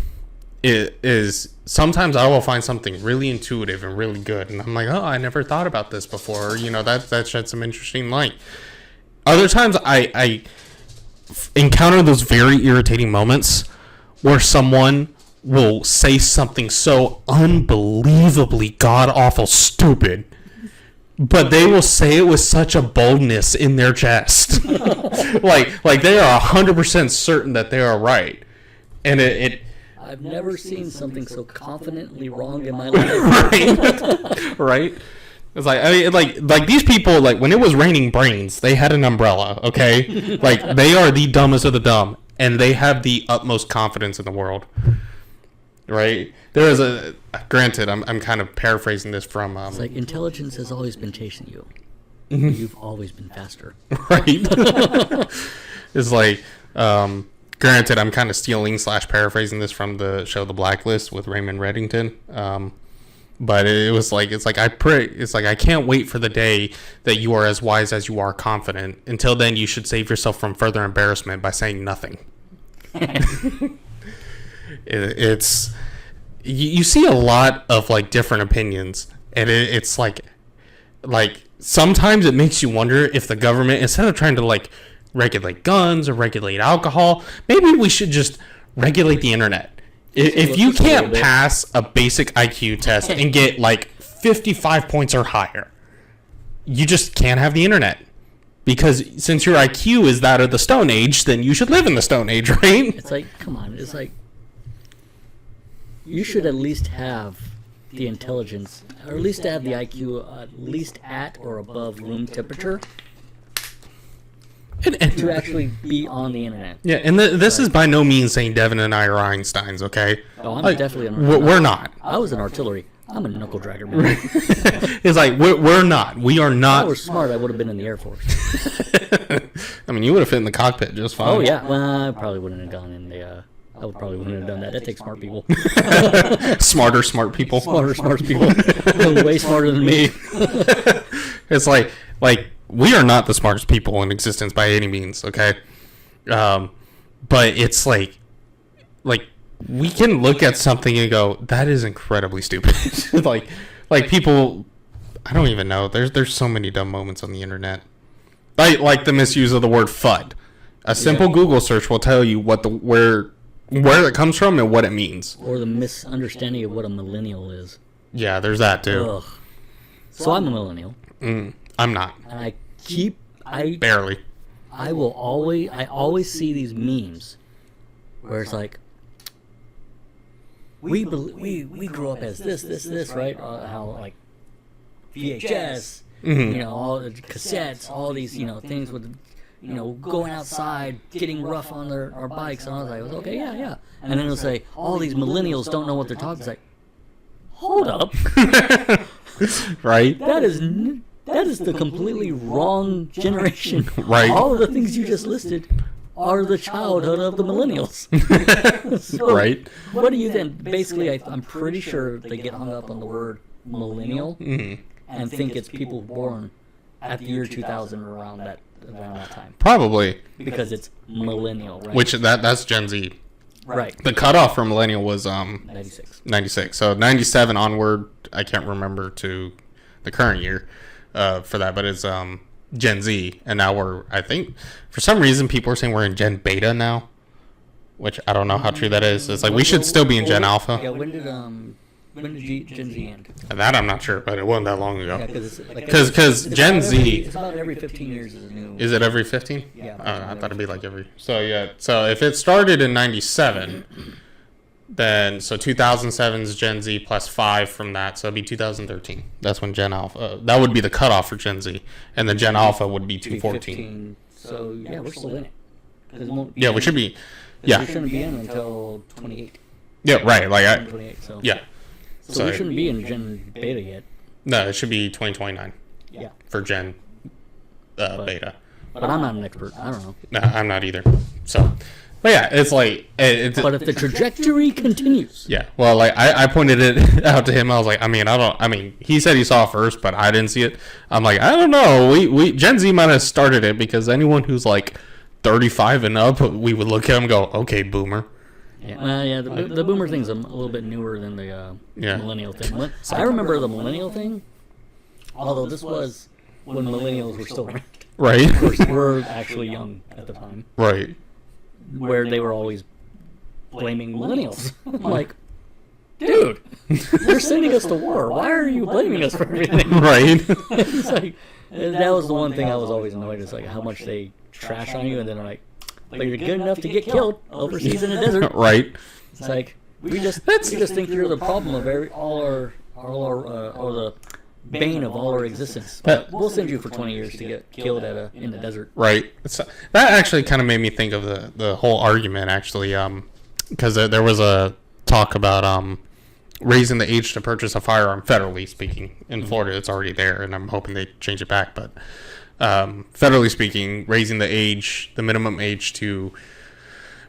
is sometimes I will find something really intuitive and really good, and I'm like, oh, I never thought about this before. That shed some interesting light. Other times I encounter those very irritating moments where someone will say something so unbelievably god-awful stupid, but they will say it with such a boldness in their chest. like they are 100% certain that they are right. And I've never seen something so confidently wrong in my life. Right? It's like these people, like when it was raining brains, they had an umbrella, okay? Like they are the dumbest of the dumb, and they have the utmost confidence in the world. Right? There is granted, I'm kind of paraphrasing this from it's like intelligence has always been chasing you. You've always been faster. Right? It's like granted, I'm kind of stealing / paraphrasing this from the show The Blacklist with Raymond Reddington. But it's like I can't wait for the day that you are as wise as you are confident. Until then, you should save yourself from further embarrassment by saying nothing. It's you see a lot of like different opinions, and it's like sometimes it makes you wonder if the government, instead of trying to like regulate guns or regulate alcohol, maybe we should just regulate the internet. If you can't pass a basic IQ test and get like 55 points or higher, you just can't have the internet. Because since your IQ is that of the Stone Age, then you should live in the Stone Age, right? It's like, come on. It's like, you should at least have the intelligence, or at least have the IQ at least at or above room temperature. And to actually be on the internet. Yeah, and this is by no means saying Devin and I are Einsteins, okay? Oh, I'm definitely we're not. I was in artillery. I'm a knuckle dragger, man. It's like, we're not. We are not. If I were smart, I would have been in the Air Force. I mean, you would have fit in the cockpit just fine. Oh, yeah. Well, I probably wouldn't have gone in the... I probably wouldn't have done that. That takes smart people. Smart people. Smart people. Way smarter than me. It's like we are not the smartest people in existence by any means, okay? But it's like we can look at something and go, that is incredibly stupid. like people, I don't even know. There's so many dumb moments on the internet. Like the misuse of the word FUD. A simple Google search will tell you where it comes from and what it means. Or the misunderstanding of what a millennial is. Yeah, there's that too. Ugh. So I'm a millennial. I'm not. And I barely. I always see these memes where it's like, we grew up as this, right? How like VHS, all the cassettes, all these, things with, going outside, getting rough on our bikes. And I was like, okay, yeah. And then it'll say, all these millennials don't know what they're talking. It's like, hold up. Right? That is the completely wrong generation. Right. All of the things you just listed are the childhood of the millennials. So, right. What do you then? Basically, I'm pretty sure they get hung up on the word millennial and think it's people born at the year 2000 or around that time. Probably. Because it's millennial, right? Which that's Gen Z. Right. The cutoff for millennial was 96. 96. So 97 onward, I can't remember to the current year for that, but it's Gen Z, and now I think for some reason people are saying we're in Gen Beta now, which I don't know how true that is. It's like we should still be in Gen Alpha. Yeah, when did Gen Z end? That I'm not sure, but it wasn't that long ago. Yeah, because Gen Z. It's about every 15 years is a new. Is it every 15? Yeah. I thought it'd be like every. So yeah. So if it started in 97, then 2007 is Gen Z plus 5 from that, so it'd be 2013. That's when Gen Alpha. That would be the cutoff for Gen Z, and the Gen Alpha would be 214. So yeah, we're still in it. Yeah, we should be. Yeah. We shouldn't be in until 28. Yeah, right. 28. So. Yeah. So we shouldn't be in Gen Beta yet. No, it should be 2029. Yeah. For Gen Beta. But I'm not an expert. I don't know. No, I'm not either. So, but yeah, it's like. But if the trajectory continues. Yeah. Well, I pointed it out to him. I was like, he said he saw it first, but I didn't see it. I'm like, I don't know. We Gen Z might have started it because anyone who's like 35 and up, we would look at him and go, okay, boomer. Yeah, the boomer thing's a little bit newer than the millennial thing. I remember the millennial thing, although this was when millennials were still around. Right. We're actually young at the time. Right. Where they were always blaming millennials. I'm like, dude, you're sending us to war. Why are you blaming us for everything? Right. It's like, that was the one thing I was always annoyed. It's like how much they trash on you, and then they're like, but you're good enough to get killed overseas in a desert. Right. It's like we just think you're the problem of all the bane of all our existence. But we'll send you for 20 years to get killed in the desert. Right. That actually kind of made me think of the whole argument actually, because there was a talk about raising the age to purchase a firearm federally speaking in Florida. It's already there, and I'm hoping they change it back, but. Federally speaking, raising the minimum age to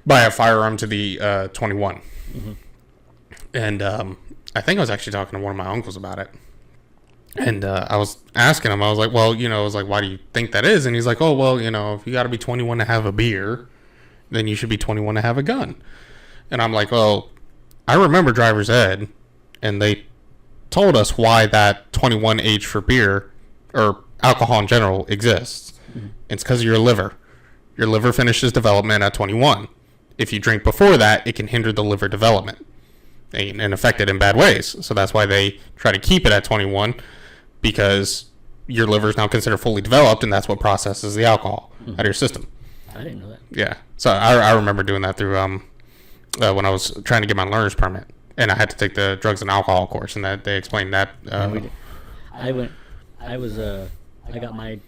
buy a firearm to the 21. And I think I was actually talking to one of my uncles about it. And I was asking him, I was like, well, I was like, why do you think that is? And he's like, oh, well, if you got to be 21 to have a beer, then you should be 21 to have a gun. And I'm like, well, I remember driver's ed, and they told us why that 21 age for beer, or alcohol in general, exists. Mm-hmm. It's because of your liver. Your liver finishes development at 21. If you drink before that, it can hinder the liver development and affect it in bad ways. So that's why they try to keep it at 21, because your liver is now considered fully developed, and that's what processes the alcohol out of your system. I didn't know that. Yeah. So I remember doing that through when I was trying to get my learner's permit, and I had to take the drugs and alcohol course, and that they explained that. I got mine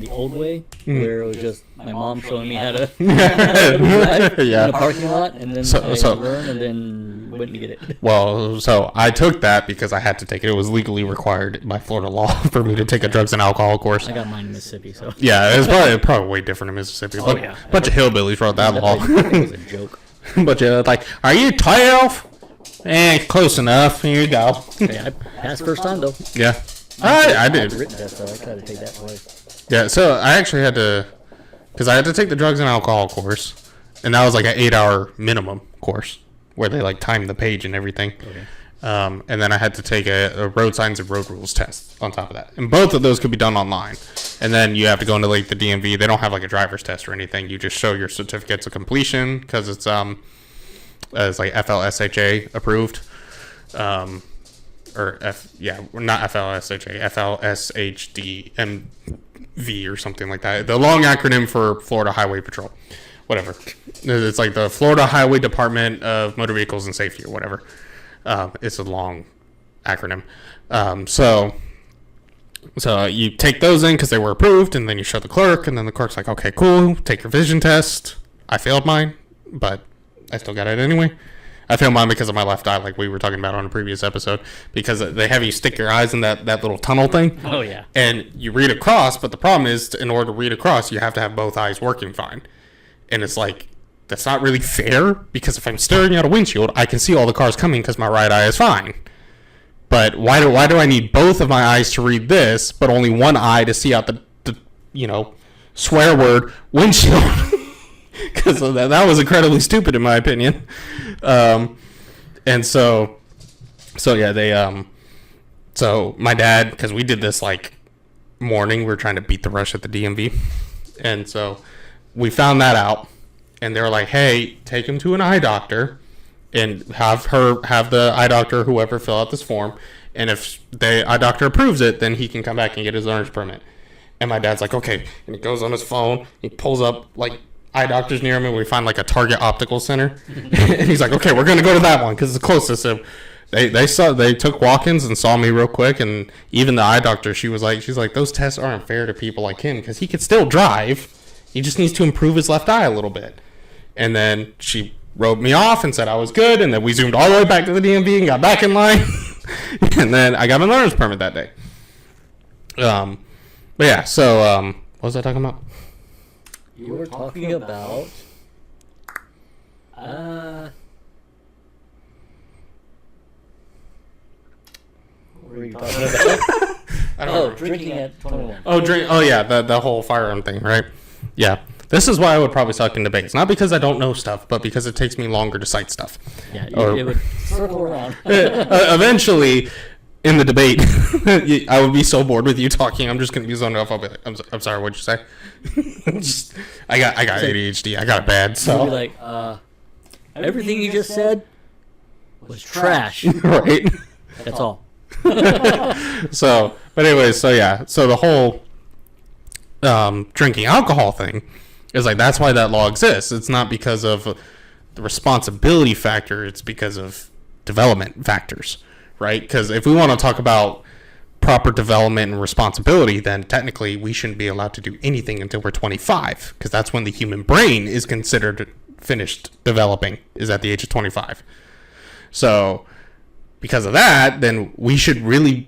the old way, where it was just my mom showing me how to drive in the parking lot, and then I learned, and then went to get it. Well, so I took that because I had to take it. It was legally required by Florida law for me to take a drugs and alcohol course. I got mine in Mississippi, so. Yeah, it's probably way different in Mississippi. Oh, yeah. A bunch of hillbillies wrote that law. It was a joke. But like, are you 12? Close enough. Here you go. Okay, I passed first time, though. Yeah. I did. Written test, so I tried to take that twice. Yeah, so I actually had to, because I had to take the drugs and alcohol course, and that was like an 8-hour minimum course where they like timed the page and everything. Okay. And then I had to take a road signs and road rules test on top of that, and both of those could be done online. And then you have to go into like the DMV. They don't have like a driver's test or anything. You just show your certificates of completion because it's like FLSHA approved. Not FLSHA, FLSHDMV or something like that. The long acronym for Florida Highway Patrol, whatever. It's like the Florida Highway Department of Motor Vehicles and Safety or whatever. It's a long acronym. So you take those in because they were approved, and then you show the clerk, and then the clerk's like, okay, cool, take your vision test. I failed mine, but I still got it anyway. I failed mine because of my left eye, like we were talking about on a previous episode, because they have you stick your eyes in that little tunnel thing. Oh, yeah. And you read across, but the problem is, in order to read across, you have to have both eyes working fine. And it's like, that's not really fair, because if I'm staring at a windshield, I can see all the cars coming because my right eye is fine. But why do I need both of my eyes to read this, but only one eye to see out the swear word windshield? Because that was incredibly stupid in my opinion. And so yeah, so my dad, because we did this like morning, we were trying to beat the rush at the DMV, and so we found that out, and they were like, hey, take him to an eye doctor and have the eye doctor, whoever, fill out this form, and if the eye doctor approves it, then he can come back and get his learner's permit. And my dad's like, okay, and he goes on his phone, he pulls up like eye doctors near him, and we find like a Target Optical Center, and he's like, okay, we're gonna go to that one because it's the closest. So they took walk-ins and saw me real quick, and even the eye doctor, she's like, those tests aren't fair to people like him because he could still drive, he just needs to improve his left eye a little bit. And then she wrote me off and said I was good, and then we zoomed all the way back to the DMV and got back in line, and then I got my learner's permit that day. But yeah, so what was I talking about? You were talking about what were you talking about? Drinking at 21. Oh yeah, the whole firearm thing, right? Yeah. This is why I would probably suck in debates. Not because I don't know stuff, but because it takes me longer to cite stuff. Yeah, it would circle around. Eventually, in the debate, I would be so bored with you talking, I'm just going to be zoned off. I'll be like, I'm sorry, what'd you say? I got ADHD. I got it bad, so. You'd be like, everything you just said was trash. Right? That's all. So, but anyways, so yeah. So the whole drinking alcohol thing is like, that's why that law exists. It's not because of the responsibility factor. It's because of development factors, right? Because if we want to talk about proper development and responsibility, then technically we shouldn't be allowed to do anything until we're 25, because that's when the human brain is considered finished developing, is at the age of 25. So because of that, then we should really,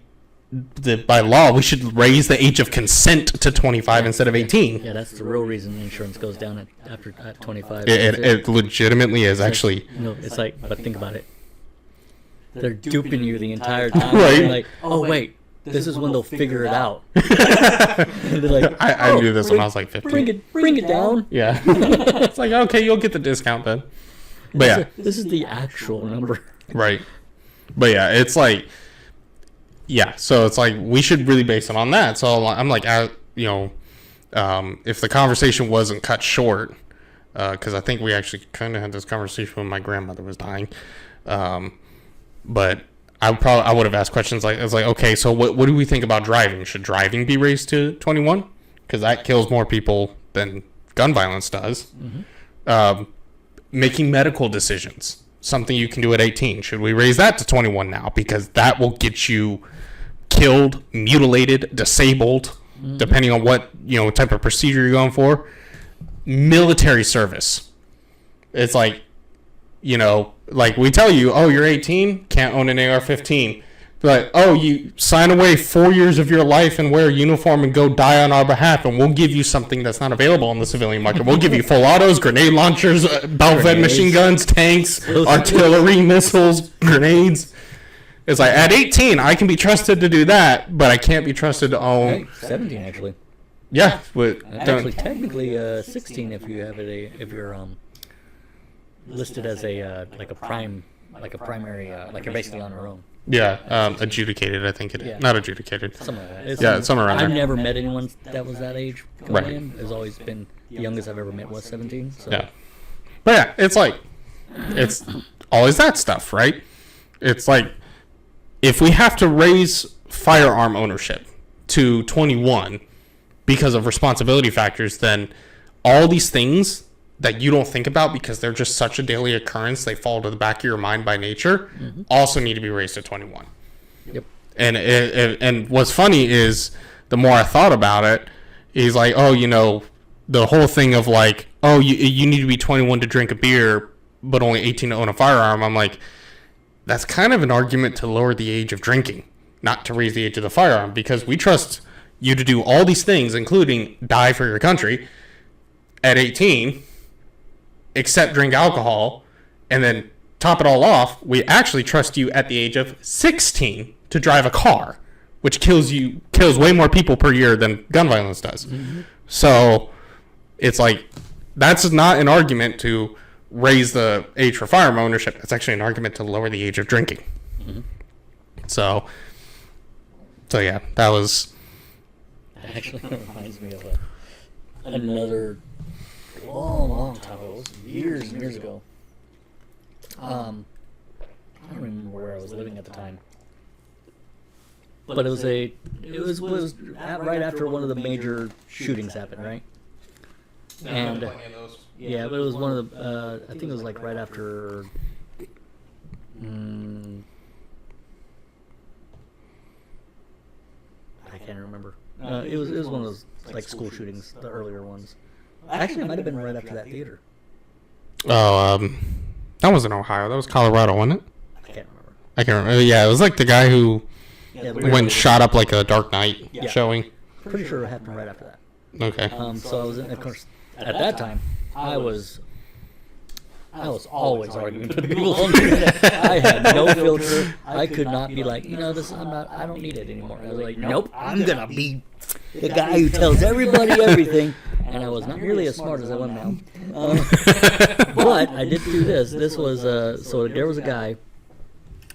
by law, we should raise the age of consent to 25 instead of 18. Yeah, that's the real reason insurance goes down at 25. It legitimately is, actually. No, it's like, but think about it. they're duping you the entire time. Right. You're like, oh wait, this is when they'll figure it out. And they're like, I knew this when I was like 15. Bring it down. Yeah. It's like, okay, you'll get the discount then. But yeah. This is the actual number. Right. But yeah, it's like, yeah, so it's like we should really base it on that. So I'm like, you know, if the conversation wasn't cut short, because I think we actually kind of had this conversation when my grandmother was dying, but I would have asked questions like, it's like, okay, so what do we think about driving? Should driving be raised to 21? Because that kills more people than gun violence does. Mm-hmm. Making medical decisions, something you can do at 18. Should we raise that to 21 now? Because that will get you killed, mutilated, disabled, depending on what, you know, type of procedure you're going for. Military service. It's like, you know, like we tell you, oh, you're 18, can't own an AR-15. But, oh, you sign away 4 years of your life and wear a uniform and go die on our behalf, and we'll give you something that's not available in the civilian market. We'll give you full autos, grenade launchers, belt-fed machine guns, tanks, artillery, missiles, grenades. It's like, at 18, I can be trusted to do that, but I can't be trusted to own... 17, actually. Yeah. But actually, technically 16 if you have it, if you're listed as a primary, like you're basically on your own. Yeah, adjudicated, I think it is. Yeah. Not adjudicated. Something like that. Yeah, somewhere around there. I've never met anyone that was that age going Right. in. It's always been, the youngest I've ever met was 17. So. Yeah. But yeah, it's like, it's always that stuff, right? It's like, if we have to raise firearm ownership to 21 because of responsibility factors, then all these things that you don't think about because they're just such a daily occurrence, they fall to the back of your mind by nature, also need to be raised to 21. Yep. And what's funny is, the more I thought about it, he's like, oh, you know, the whole thing of like, oh, you need to be 21 to drink a beer, but only 18 to own a firearm. I'm like, that's kind of an argument to lower the age of drinking, not to raise the age of the firearm, because we trust you to do all these things, including die for your country, at 18, except drink alcohol, and then top it all off, we actually trust you at the age of 16 to drive a car, which kills way more people per year than gun violence does. Mm-hmm. So it's like, that's not an argument to raise the age for firearm ownership. It's actually an argument to lower the age of drinking. Mm-hmm. So yeah, that was... That actually reminds me of another long time ago. It was years and years ago. I don't remember where I was living at the time. But it was right after one of the major shootings happened, right? And yeah, but it was one of the I think it was like right after I can't remember. It was one of those like school shootings, the earlier ones. Actually, it might have been right after that theater. Oh, that wasn't Ohio. That was Colorado, wasn't it? I can't remember. Yeah, it was like the guy who went really and shot up like a Dark Knight showing. Pretty sure it happened right after that. Okay. So I was, of course, at that time, I was always arguing with people on the internet. I had no filter. I could not be like, I don't need it anymore. I was like, nope, I'm gonna be the guy who tells everybody everything. And I was not nearly as smart as I am now. But I did do this. This was, so there was a guy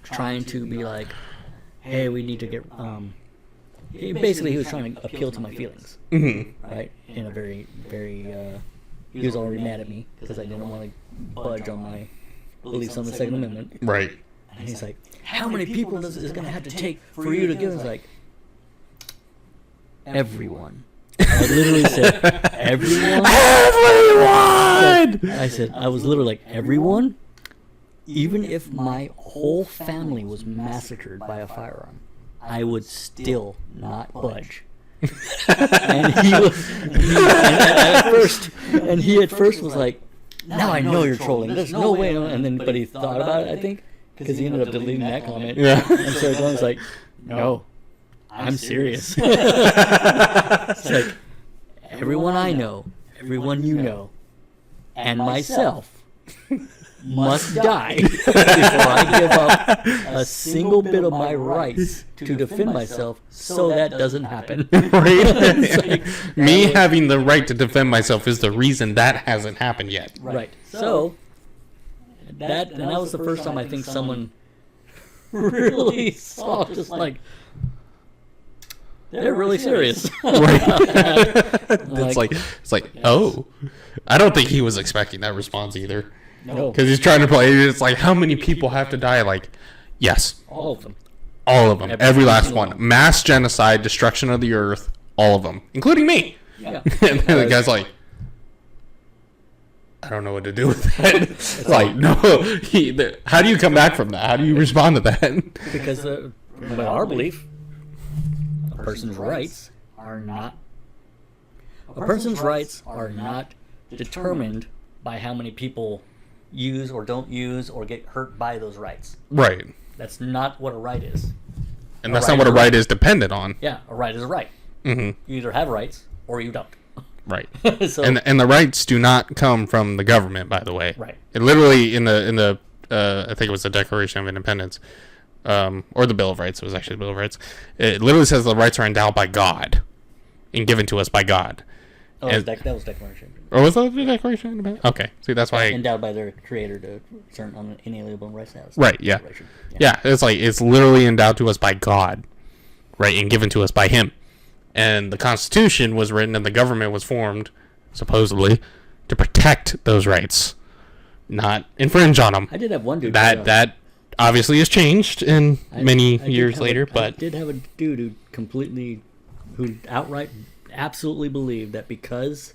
trying to be like, hey, we need to get, basically he was trying to appeal to my feelings. Mm-hmm. Right? In a very, very, he was already mad at me because I didn't want to budge on my beliefs on the Second Amendment. Right. And he's like, how many people is it going to have to take for you to give? I was like, everyone. I literally said, everyone? Everyone! I said, I was literally like, everyone? Even if my whole family was massacred by a firearm, I would still not budge. And he at first was like, now I know you're trolling. There's no way. And then, but he thought about it, I think, because he ended up deleting that comment. Yeah. And so Glenn was like, no, I'm serious. It's like, everyone I know, everyone you know, and myself must die before I give up a single bit of my rights to defend myself, so that doesn't happen. Right? Me having the right to defend myself is the reason that hasn't happened yet. Right. So that was the first time I think someone really saw just like they're really serious. Right. It's like, oh, I don't think he was expecting that response either. No. Because he's trying to play. It's like, how many people have to die? Like, yes, All of them. all of them, every last single one. Mass genocide, destruction of the earth, all of them, including me. Yeah. And then the guy's like, I don't know what to do with that. It's like, no. How do you come back from that? How do you respond to that? Because by our belief, a person's rights are not determined by how many people use or don't use or get hurt by those rights. Right. That's not what a right is. And that's not what a right is dependent on. Yeah, a right is a right. Mm-hmm. You either have rights or you don't. Right. So, And the rights do not come from the government, by the way. Right. It literally in the I think it was the Declaration of Independence, or the Bill of Rights. It was actually the Bill of Rights. It literally says the rights are endowed by God, and given to us by God. that was Declaration. Or was that the Declaration of Independence? Okay. See, that's why. Endowed by their creator to certain unalienable rights. Right. Yeah. Yeah. It's like it's literally endowed to us by God, right, and given to us by Him. And the Constitution was written and the government was formed, supposedly, to protect those rights, not infringe on them. I did have one dude. That obviously has changed in many years later, but I did have a dude who outright absolutely believed that because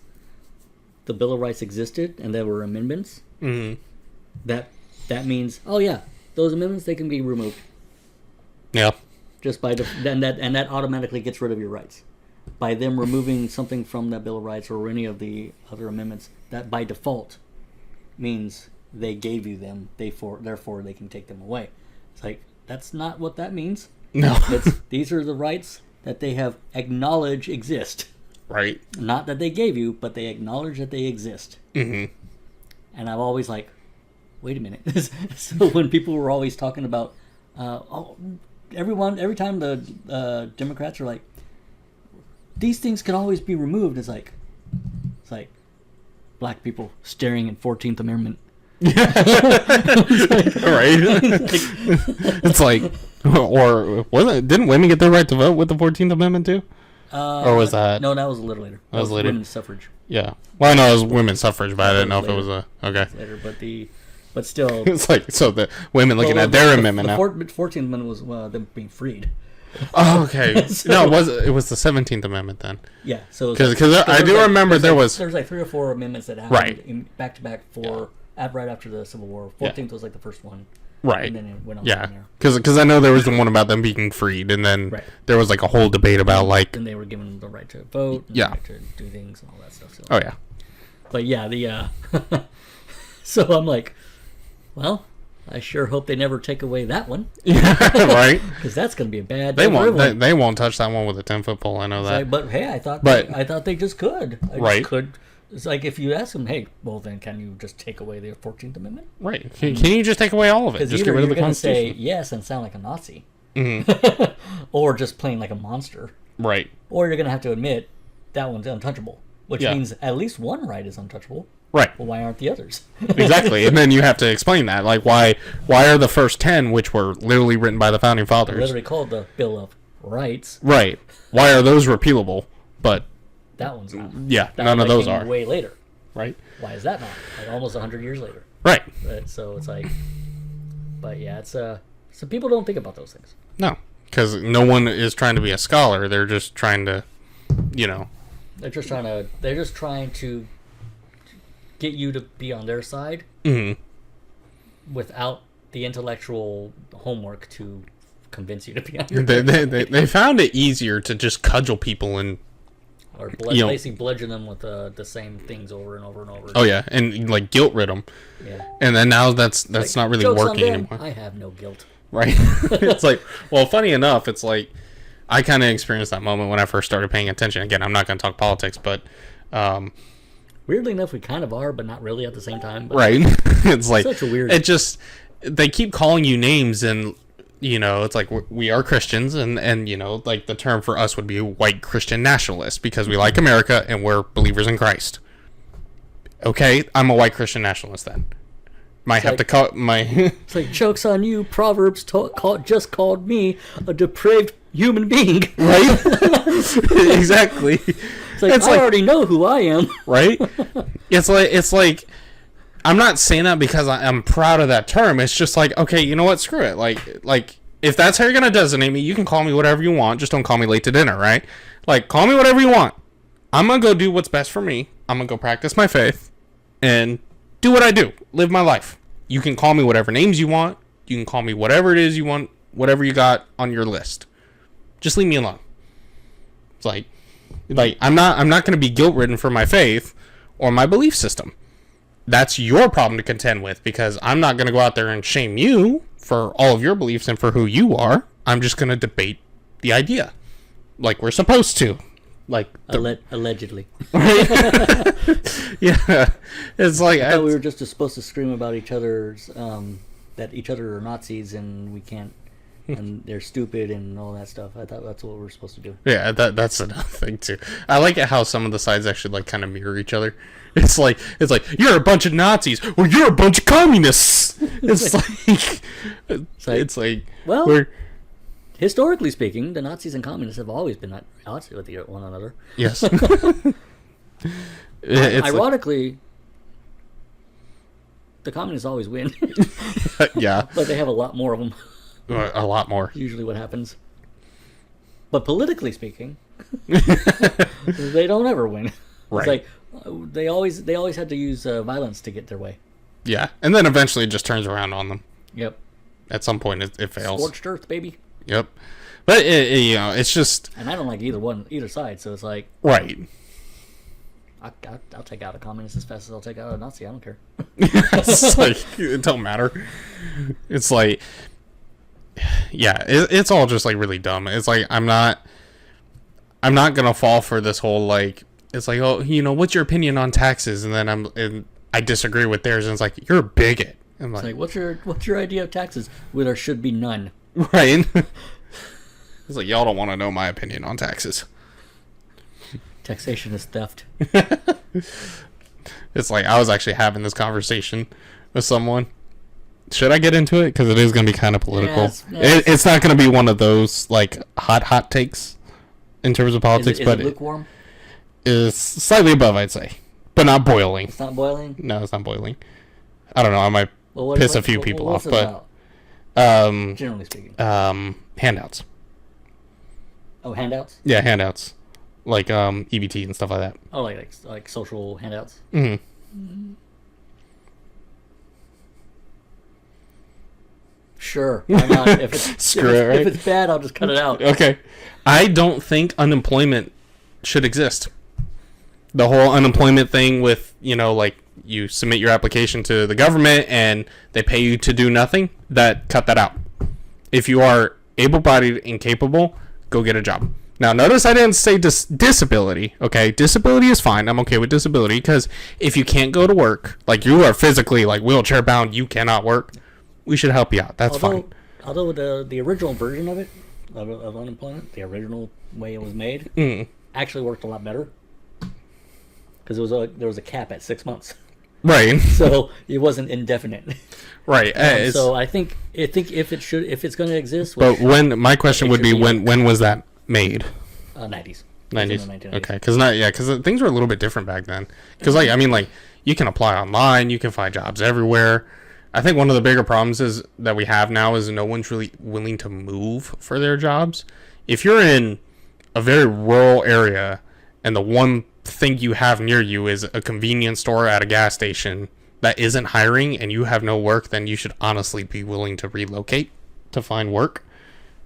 the Bill of Rights existed and there were amendments, that means, oh yeah, those amendments, they can be removed. Yeah. Just by that automatically gets rid of your rights. By them removing something from that Bill of Rights or any of the other amendments, that by default means they gave you them, therefore they can take them away. It's like, that's not what that means. No. These are the rights that they have acknowledged exist. Right. Not that they gave you, but they acknowledge that they exist. Mm-hmm. And I'm always like, wait a minute. So when people were always talking about, every time the Democrats are like, these things can always be removed, it's like black people staring at 14th Amendment. Right. It's like, or didn't women get their right to vote with the 14th Amendment too? Or was that? No, that was a little later. That was later. Women's suffrage. Yeah. Well, I know it was women's suffrage, but I didn't know if it was a okay. Later, but still. It's like, so the women looking at their amendment now. The 14th Amendment was them being freed. Oh, okay. No, it was the 17th Amendment then. Yeah. So because I do remember there was like 3 or 4 amendments that happened back to back right after the Civil War. 14th was like the first one. Right. And then it went on. Yeah. Because I know there was the one about them being freed, and then there was like a whole debate about like. And they were given the right to vote. And the right to do things and all that stuff. So. Oh yeah. But yeah, so I'm like, well, I sure hope they never take away that one. Yeah, right. Because that's going to be a bad. They won't. They won't touch that one with a 10-foot pole. I know that. Like, but hey, I thought they just could. Could. It's like if you ask them, hey, well then, can you just take away the 14th Amendment? Right. Can you just take away all of it? Just get rid of the Constitution. Say yes and sound like a Nazi, mm-hmm. or just plain like a monster. Right. Or you're going to have to admit that one's untouchable, which means at least one right is untouchable. Right. Well, why aren't the others? Exactly. And then you have to explain that. Like, why are the first 10, which were literally written by the Founding Fathers... literally called the Bill of Rights. Right. Why are those repealable? But... that one's not. Yeah, none of those are. Way later. Right. Why is that not? Like almost 100 years later. Right. So it's like... But yeah, it's... So people don't think about those things. No. Because no one is trying to be a scholar. They're just trying to, They're just trying to get you to be on their side without the intellectual homework to convince you to be on your side. They found it easier to just cudgel people and or basically bludgeon them with the same things over and over and over. Oh yeah, and like guilt rid them. Yeah. And then now that's like, not really working anymore. I have no guilt. Right. It's like, well, funny enough, it's like I kind of experienced that moment when I first started paying attention. Again, I'm not going to talk politics, but Weirdly enough, we kind of are, but not really at the same time. But right? It's like such a weird. it just they keep calling you names, and it's like we are Christians, and like the term for us would be white Christian nationalist because we like America and we're believers in Christ. Okay, I'm a white Christian nationalist then. Might have to call my. It's like, joke's on you. Proverbs just called me a depraved human being. Right? Exactly. It's like, I already know who I am. Right? It's like I'm not saying that because I'm proud of that term. It's just like, okay, you know what? Screw it. Like if that's how you're gonna designate me, you can call me whatever you want. Just don't call me late to dinner, right? Like, call me whatever you want. I'm gonna go do what's best for me. I'm gonna go practice my faith and do what I do. Live my life. You can call me whatever names you want. You can call me whatever it is you want. Whatever you got on your list. Just leave me alone. It's like I'm not going to be guilt-ridden for my faith or my belief system. That's your problem to contend with, because I'm not going to go out there and shame you for all of your beliefs and for who you are. I'm just going to debate the idea like we're supposed to. Like allegedly. Yeah. It's like I thought we were just supposed to scream about each other's that each other are Nazis and we can't and they're stupid and all that stuff. I thought that's what we're supposed to do. Yeah, that's another thing too. I like it how some of the sides actually like kind of mirror each other. It's like you're a bunch of Nazis or you're a bunch of communists. It's like well, we're historically speaking, the Nazis and communists have always been at odds with one another. Yes. Ironically, the communists always win. Yeah. But they have a lot more of them. A lot more. Usually what happens. But politically speaking, they don't ever win. Right. It's like they always had to use violence to get their way. Yeah. And then eventually it just turns around on them. Yep. At some point it fails. Scorched earth, baby. Yep. But it's just. And I don't like either side, so it's like. Right. I'll take out a communist as fast as I'll take out a Nazi. I don't care. It's like it don't matter. It's like, yeah, it's all just like really dumb. It's like I'm not gonna fall for this whole like. It's like, oh, what's your opinion on taxes? And then I disagree with theirs, and it's like you're a bigot. I'm like, what's your idea of taxes? Well, there should be none. Right. It's like, y'all don't want to know my opinion on taxes. Taxation is theft. It's like I was actually having this conversation with someone. Should I get into it? Because it is going to be kind of political. It's not going to be one of those like hot takes in terms of politics, is but it lukewarm? It's slightly above, I'd say, but not boiling. It's not boiling. No, it's not boiling. I don't know. I might piss a few people off, but generally speaking, handouts. Oh, handouts. Yeah, handouts, like EBT and stuff like that. Oh, like social handouts. Mm-hmm. Sure, why not? If it's bad, I'll just cut it out. Okay, I don't think unemployment should exist. The whole unemployment thing with like you submit your application to the government and they pay you to do nothing. Cut that out. If you are able-bodied and capable, go get a job. Now, notice I didn't say disability, okay? Disability is fine. I'm okay with disability because if you can't go to work, like you are physically like wheelchair-bound, you cannot work, we should help you out. That's fine. Although the original version of it, of unemployment, the original way it was made, actually worked a lot better because there was a cap at 6 months. Right. So it wasn't indefinite. Right. So I think if it's going to exist. But my question would be when was that made? 90s. 90s. Okay, because things were a little bit different back then. Because you can apply online, you can find jobs everywhere. I think one of the bigger problems that we have now is no one's really willing to move for their jobs. If you're in a very rural area and the one thing you have near you is a convenience store at a gas station that isn't hiring and you have no work, then you should honestly be willing to relocate to find work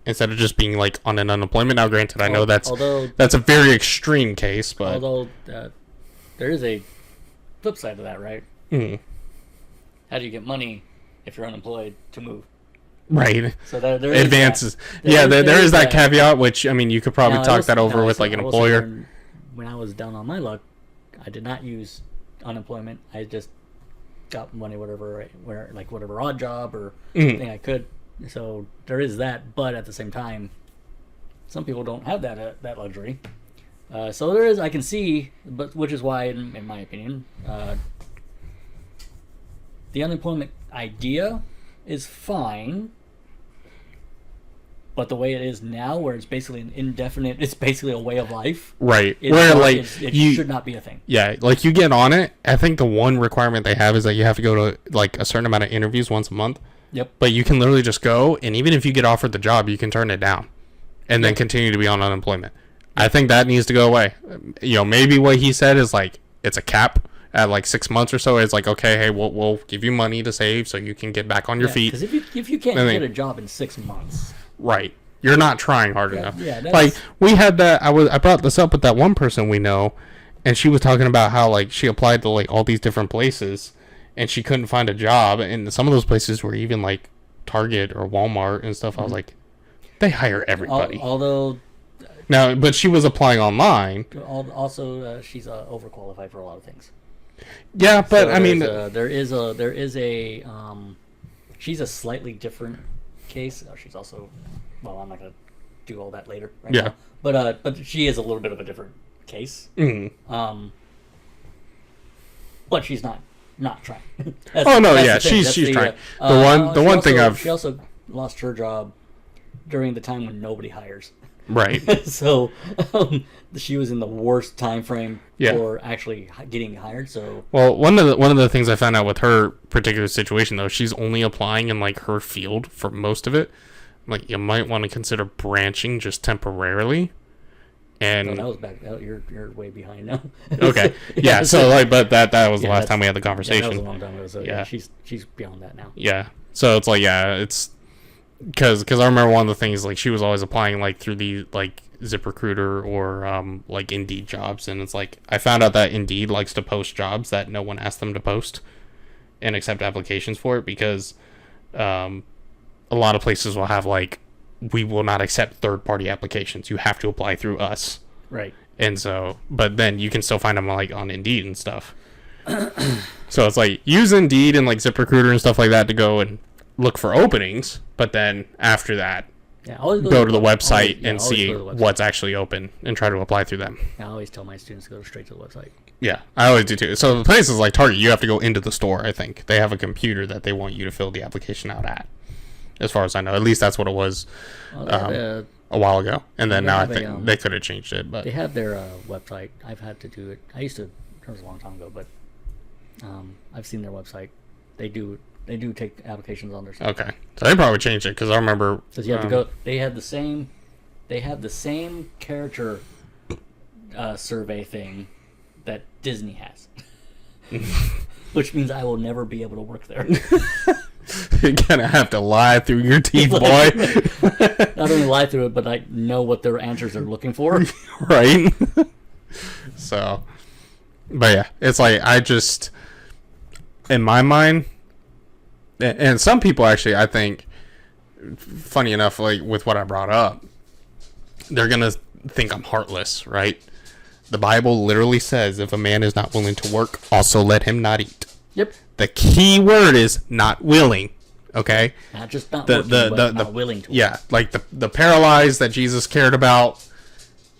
instead of just being like on an unemployment. Now, granted, I know that's a very extreme case, but although there is a flip side to that, right? Mm-hmm. How do you get money if you're unemployed to move? Right. So there advances. There is that caveat, which you could probably talk that over with like an employer. When I was down on my luck, I did not use unemployment. I just got money, whatever odd job or thing I could. So there is that, but at the same time, some people don't have that luxury. So there is, I can see, but which is why, in my opinion, the unemployment idea is fine, but the way it is now, where it's basically an indefinite, it's basically a way of life. Right. Where like it should not be a thing. Yeah, like you get on it. I think the one requirement they have is that you have to go to like a certain amount of interviews once a month. Yep. But you can literally just go, and even if you get offered the job, you can turn it down, and then continue to be on unemployment. I think that needs to go away. Maybe what he said is like it's a cap at like 6 months or so. It's like, okay, hey, we'll give you money to save so you can get back on your feet. Because if you can't get a job in 6 months, right, you're not trying hard enough. Yeah, like we had that. I brought this up with that one person we know, and she was talking about how like she applied to like all these different places, and she couldn't find a job. And some of those places were even like Target or Walmart and stuff. I was like, they hire everybody. Although. Now, but she was applying online. Also, she's overqualified for a lot of things. Yeah, but so I mean, she's a slightly different case. She's also, well, I'm not gonna do all that later. Right yeah. Now. But she is a little bit of a different case. Mm-hmm. But she's not trying. She's trying. The one thing she also lost her job during the time when nobody hires. Right. So she was in the worst time frame for actually getting hired. So one of the things I found out with her particular situation though, she's only applying in like her field for most of it. Like you might want to consider branching just temporarily. And that was back. You're way behind now. Okay. Yeah. So like, but that was the last time we had the conversation. Yeah, that was a long time ago. So yeah, she's beyond that now. Yeah. So it's like it's. Because I remember one of the things, like, she was always applying, like, through the, like, ZipRecruiter or, like, Indeed jobs. And it's like, I found out that Indeed likes to post jobs that no one asked them to post and accept applications for it because a lot of places will have, like, we will not accept third-party applications. You have to apply through us. Right. And so, but then you can still find them, like, on Indeed and stuff. So it's like, use Indeed and, like, ZipRecruiter and stuff like that to go and look for openings, but then after that, go to the website and see what's actually open and try to apply through them. I always tell my students to go straight to the website. Yeah, I always do too. So the places like Target, you have to go into the store, I think. They have a computer that they want you to fill the application out at, as far as I know. At least that's what it was a while ago. And then now I think they could have changed it. But they have their website. I've had to do it. It was a long time ago, but I've seen their website. They do take applications on their site. Okay, so they probably changed it because I remember. Because you have to go. They have the same character survey thing that Disney has, which means I will never be able to work there. You're gonna have to lie through your teeth, boy. Not only lie through it, but I know what their answers are looking for. Right. So, but yeah, it's like I just, in my mind. And some people actually, I think, funny enough, like with what I brought up, they're going to think I'm heartless, right? The Bible literally says if a man is not willing to work, also let him not eat. Yep. The key word is not willing, okay? Not just not working, but not willing to work. Yeah, like the paralyzed that Jesus cared about,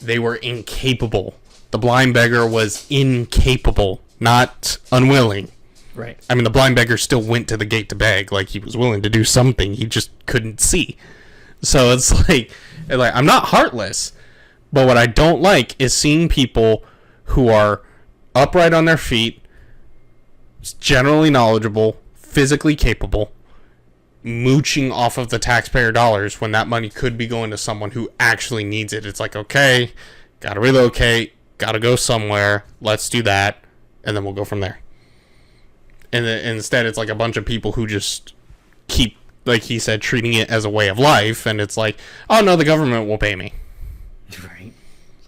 they were incapable. The blind beggar was incapable, not unwilling. Right. I mean, the blind beggar still went to the gate to beg. Like, he was willing to do something. He just couldn't see. So it's like I'm not heartless. But what I don't like is seeing people who are upright on their feet, generally knowledgeable, physically capable, mooching off of the taxpayer dollars when that money could be going to someone who actually needs it. It's like, okay, gotta relocate, gotta go somewhere, let's do that, and then we'll go from there. And instead, it's like a bunch of people who just keep, like he said, treating it as a way of life. And it's like, oh, no, the government will pay me. Right.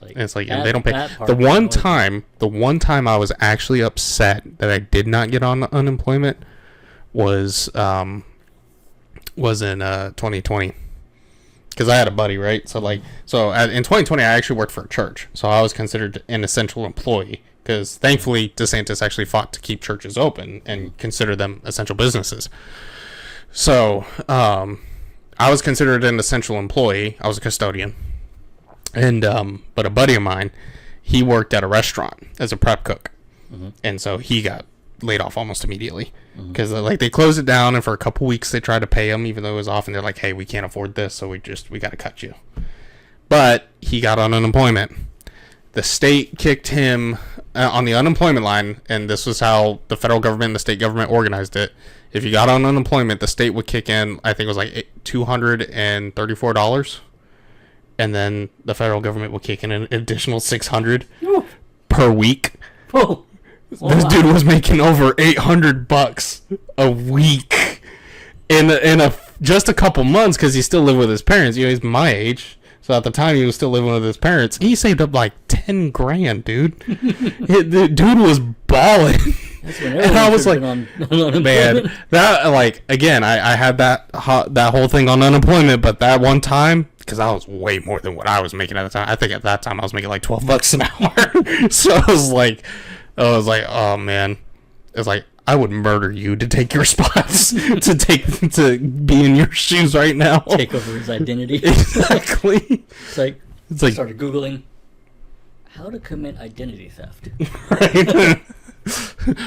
It's like and they don't pay. The one time I was actually upset that I did not get on unemployment was in 2020. Because I had a buddy, right? So in 2020, I actually worked for a church. So I was considered an essential employee. because thankfully DeSantis actually fought to keep churches open and consider them essential businesses. So I was considered an essential employee. I was a custodian, and but a buddy of mine, he worked at a restaurant as a prep cook, and so he got laid off almost immediately because like they closed it down, and for a couple weeks they tried to pay him even though it was off, and they're like, hey, we can't afford this, so we got to cut you. But he got on unemployment. The state kicked him on the unemployment line, and this was how the federal government and the state government organized it. If you got on unemployment, the state would kick in, I think it was like $234, and then the federal government would kick in an additional $600 per week. Oh. This dude was making over $800 a week in just a couple months, because he still lived with his parents. You know, he's my age, so at the time he was still living with his parents. He saved up like $10,000, dude. The dude was balling. And I was like, man, that, like, again, I had that whole thing on unemployment, but that one time, because I was way more than what I was making at the time. I think at that time I was making like $12 an hour. So I was like, oh man, it's like, I would murder you to take your spots, to be in your shoes right now. Take over his identity. Exactly. It's like I started Googling how to commit identity theft. Right.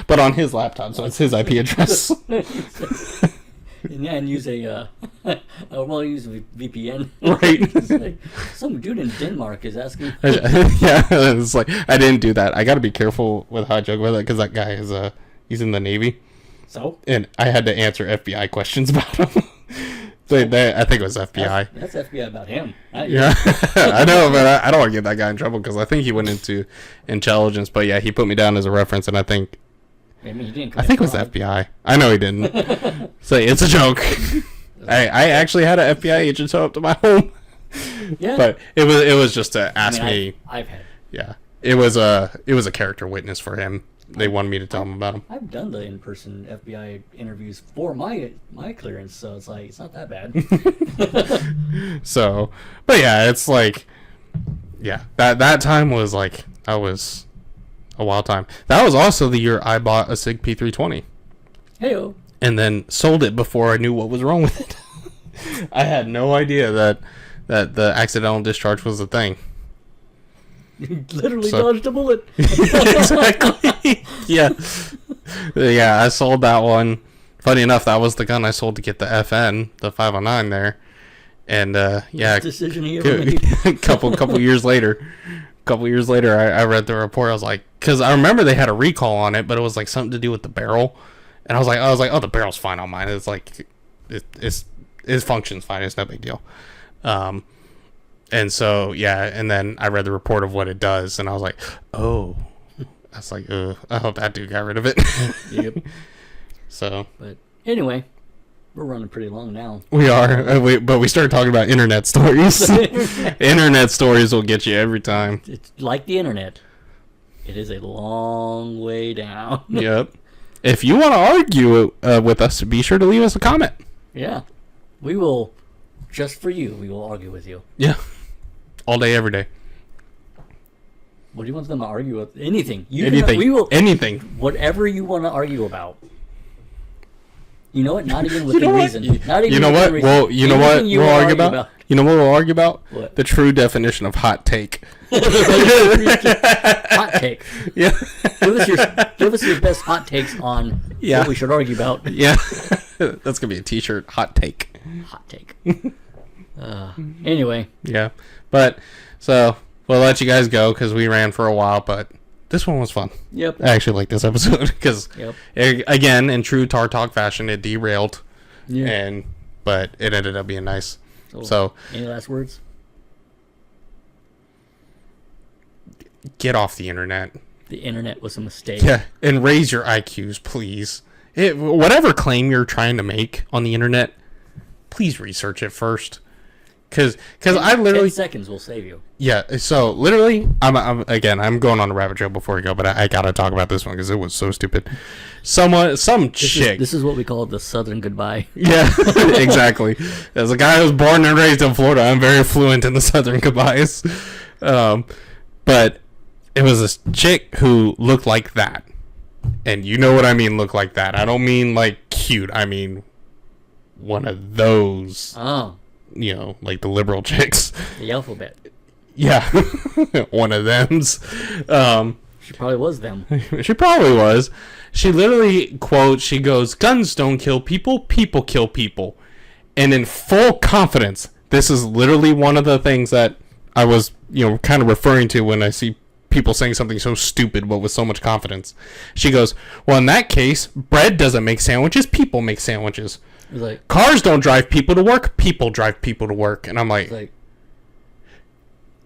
But on his laptop, so it's his IP address. And use use a VPN. Right. It's like, some dude in Denmark is asking. Yeah, it's like, I didn't do that. I got to be careful with how I joke with it, because that guy is he's in the Navy. So? And I had to answer FBI questions about him. I think it was FBI. That's FBI about him. Yeah, I know, but I don't want to get that guy in trouble, because I think he went into intelligence. But yeah, he put me down as a reference, and I think it was FBI. I know he didn't. So it's a joke. I actually had an FBI agent show up to my home. Yeah, but it was just to ask me. I've had. Yeah, it was a character witness for him. They wanted me to tell him about him. I've done the in-person FBI interviews for my clearance, so it's like, it's not that bad. So, but yeah, it's like, yeah, that time was like, that was a wild time. That was also the year I bought a Sig P320. Heyo. And then sold it before I knew what was wrong with it. I had no idea that the accidental discharge was a thing. You literally dodged a bullet. Exactly. Yeah. Yeah, I sold that one. Funny enough, that was the gun I sold to get the FN, the 509 there. And yeah, best decision he ever made. couple years later, I read the report. I was like, because I remember they had a recall on it, but it was like something to do with the barrel. And I was like, oh, the barrel's fine on mine. It's like, it functions fine. It's no big deal. And so, yeah, and then I read the report of what it does, and I was like, oh. I was like, I hope that dude got rid of it. Yep. So. But anyway, we're running pretty long now. We are, but we started talking about internet stories. Internet stories will get you every time. It's like the internet. It is a long way down. Yep. If you want to argue with us, be sure to leave us a comment. Yeah. We will, just for you, we will argue with you. Yeah. All day, every day. What do you want them to argue with? Anything. Anything. Whatever you want to argue about. You know what? Not even within reason. Not even. You know what? Well, you know what we'll argue about? You know what we'll argue about? What? The true definition of hot take. Hot take. Yeah. Give us your best hot takes on what we should argue about. Yeah. That's gonna be a T-shirt. Hot take. Hot take. Anyway. Yeah, but so we'll let you guys go because we ran for a while, but this one was fun. Yep. I actually like this episode because, again, in true Tar Talk fashion, it derailed. Yeah. But it ended up being nice. So any last words? Get off the internet. The internet was a mistake. Yeah, and raise your IQs, please. Whatever claim you're trying to make on the internet, please research it first. Because I literally 10 seconds will save you. Yeah, so literally, I'm going on a rabbit trail before we go, but I gotta talk about this one because it was so stupid. Some chick. This is what we call the Southern goodbye. Yeah, exactly. As a guy who was born and raised in Florida, I'm very fluent in the Southern goodbyes. But it was this chick who looked like that. And you know what I mean, look like that. I don't mean like cute. I mean one of those. Oh. You know, like the liberal chicks. The alphabet. Yeah. One of them's. She probably was them. She probably was. She literally, quote, she goes, "Guns don't kill people, people kill people." And in full confidence, this is literally one of the things that I was, kind of referring to when I see people saying something so stupid but with so much confidence. She goes, "Well, in that case, bread doesn't make sandwiches, people make sandwiches. Like, cars don't drive people to work, people drive people to work." And I'm like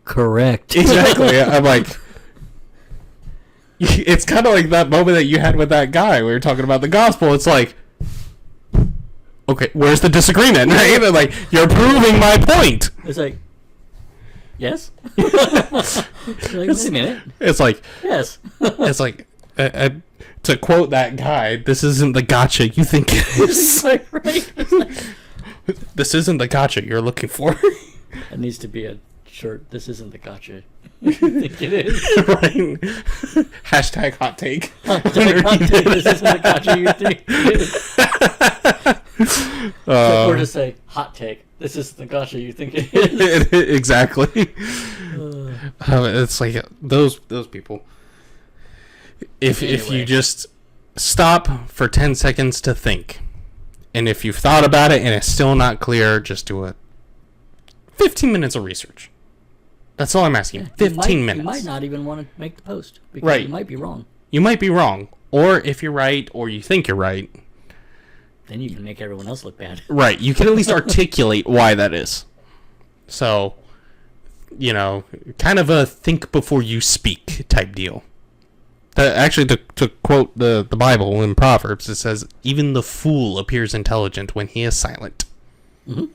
correct. Exactly. I'm like, it's kind of like that moment that you had with that guy. We were talking about the gospel. It's like, okay, where's the disagreement? Right? Like, you're proving my point. It's like, yes. You're like, wait a minute. It's like, yes. It's like, to quote that guy, "This isn't the gotcha you think it is." Like, right? This isn't the gotcha you're looking for. It needs to be a shirt. This isn't the gotcha you think it is. Right. Hashtag hot take. Hashtag hot take. This isn't the gotcha you think it is. Or just say hot take. This is the gotcha you think it is. Exactly. It's like those people. If you just stop for 10 seconds to think, and if you've thought about it and it's still not clear, just do 15 minutes of research. That's all I'm asking. 15 minutes. You might not even want to make the post because right. You might be wrong. You might be wrong, or if you're right, or you think you're right, then you can make everyone else look bad. Right. You can at least articulate why that is. So, kind of a think before you speak type deal. Actually, to quote the Bible in Proverbs, it says, "Even the fool appears intelligent when he is silent." Mm-hmm.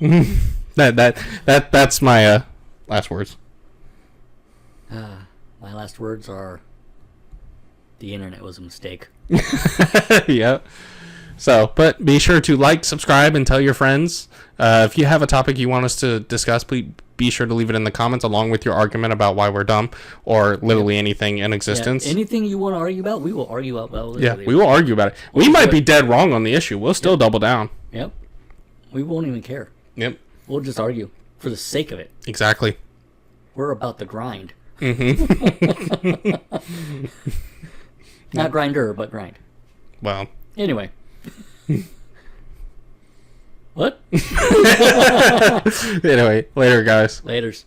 Mm-hmm. That's my last words. My last words are, the internet was a mistake. Yeah. So, but be sure to like, subscribe, and tell your friends. If you have a topic you want us to discuss, please be sure to leave it in the comments along with your argument about why we're dumb, or literally anything in existence. Yeah, anything you want to argue about, we will argue about. Yeah, we will argue about it. We might be dead wrong on the issue. We'll still double down. Yep. We won't even care. Yep. We'll just argue for the sake of it. Exactly. We're about the grind. Mm-hmm. Not grinder, but grind. Well. Anyway. What? Anyway, later, guys. Laters.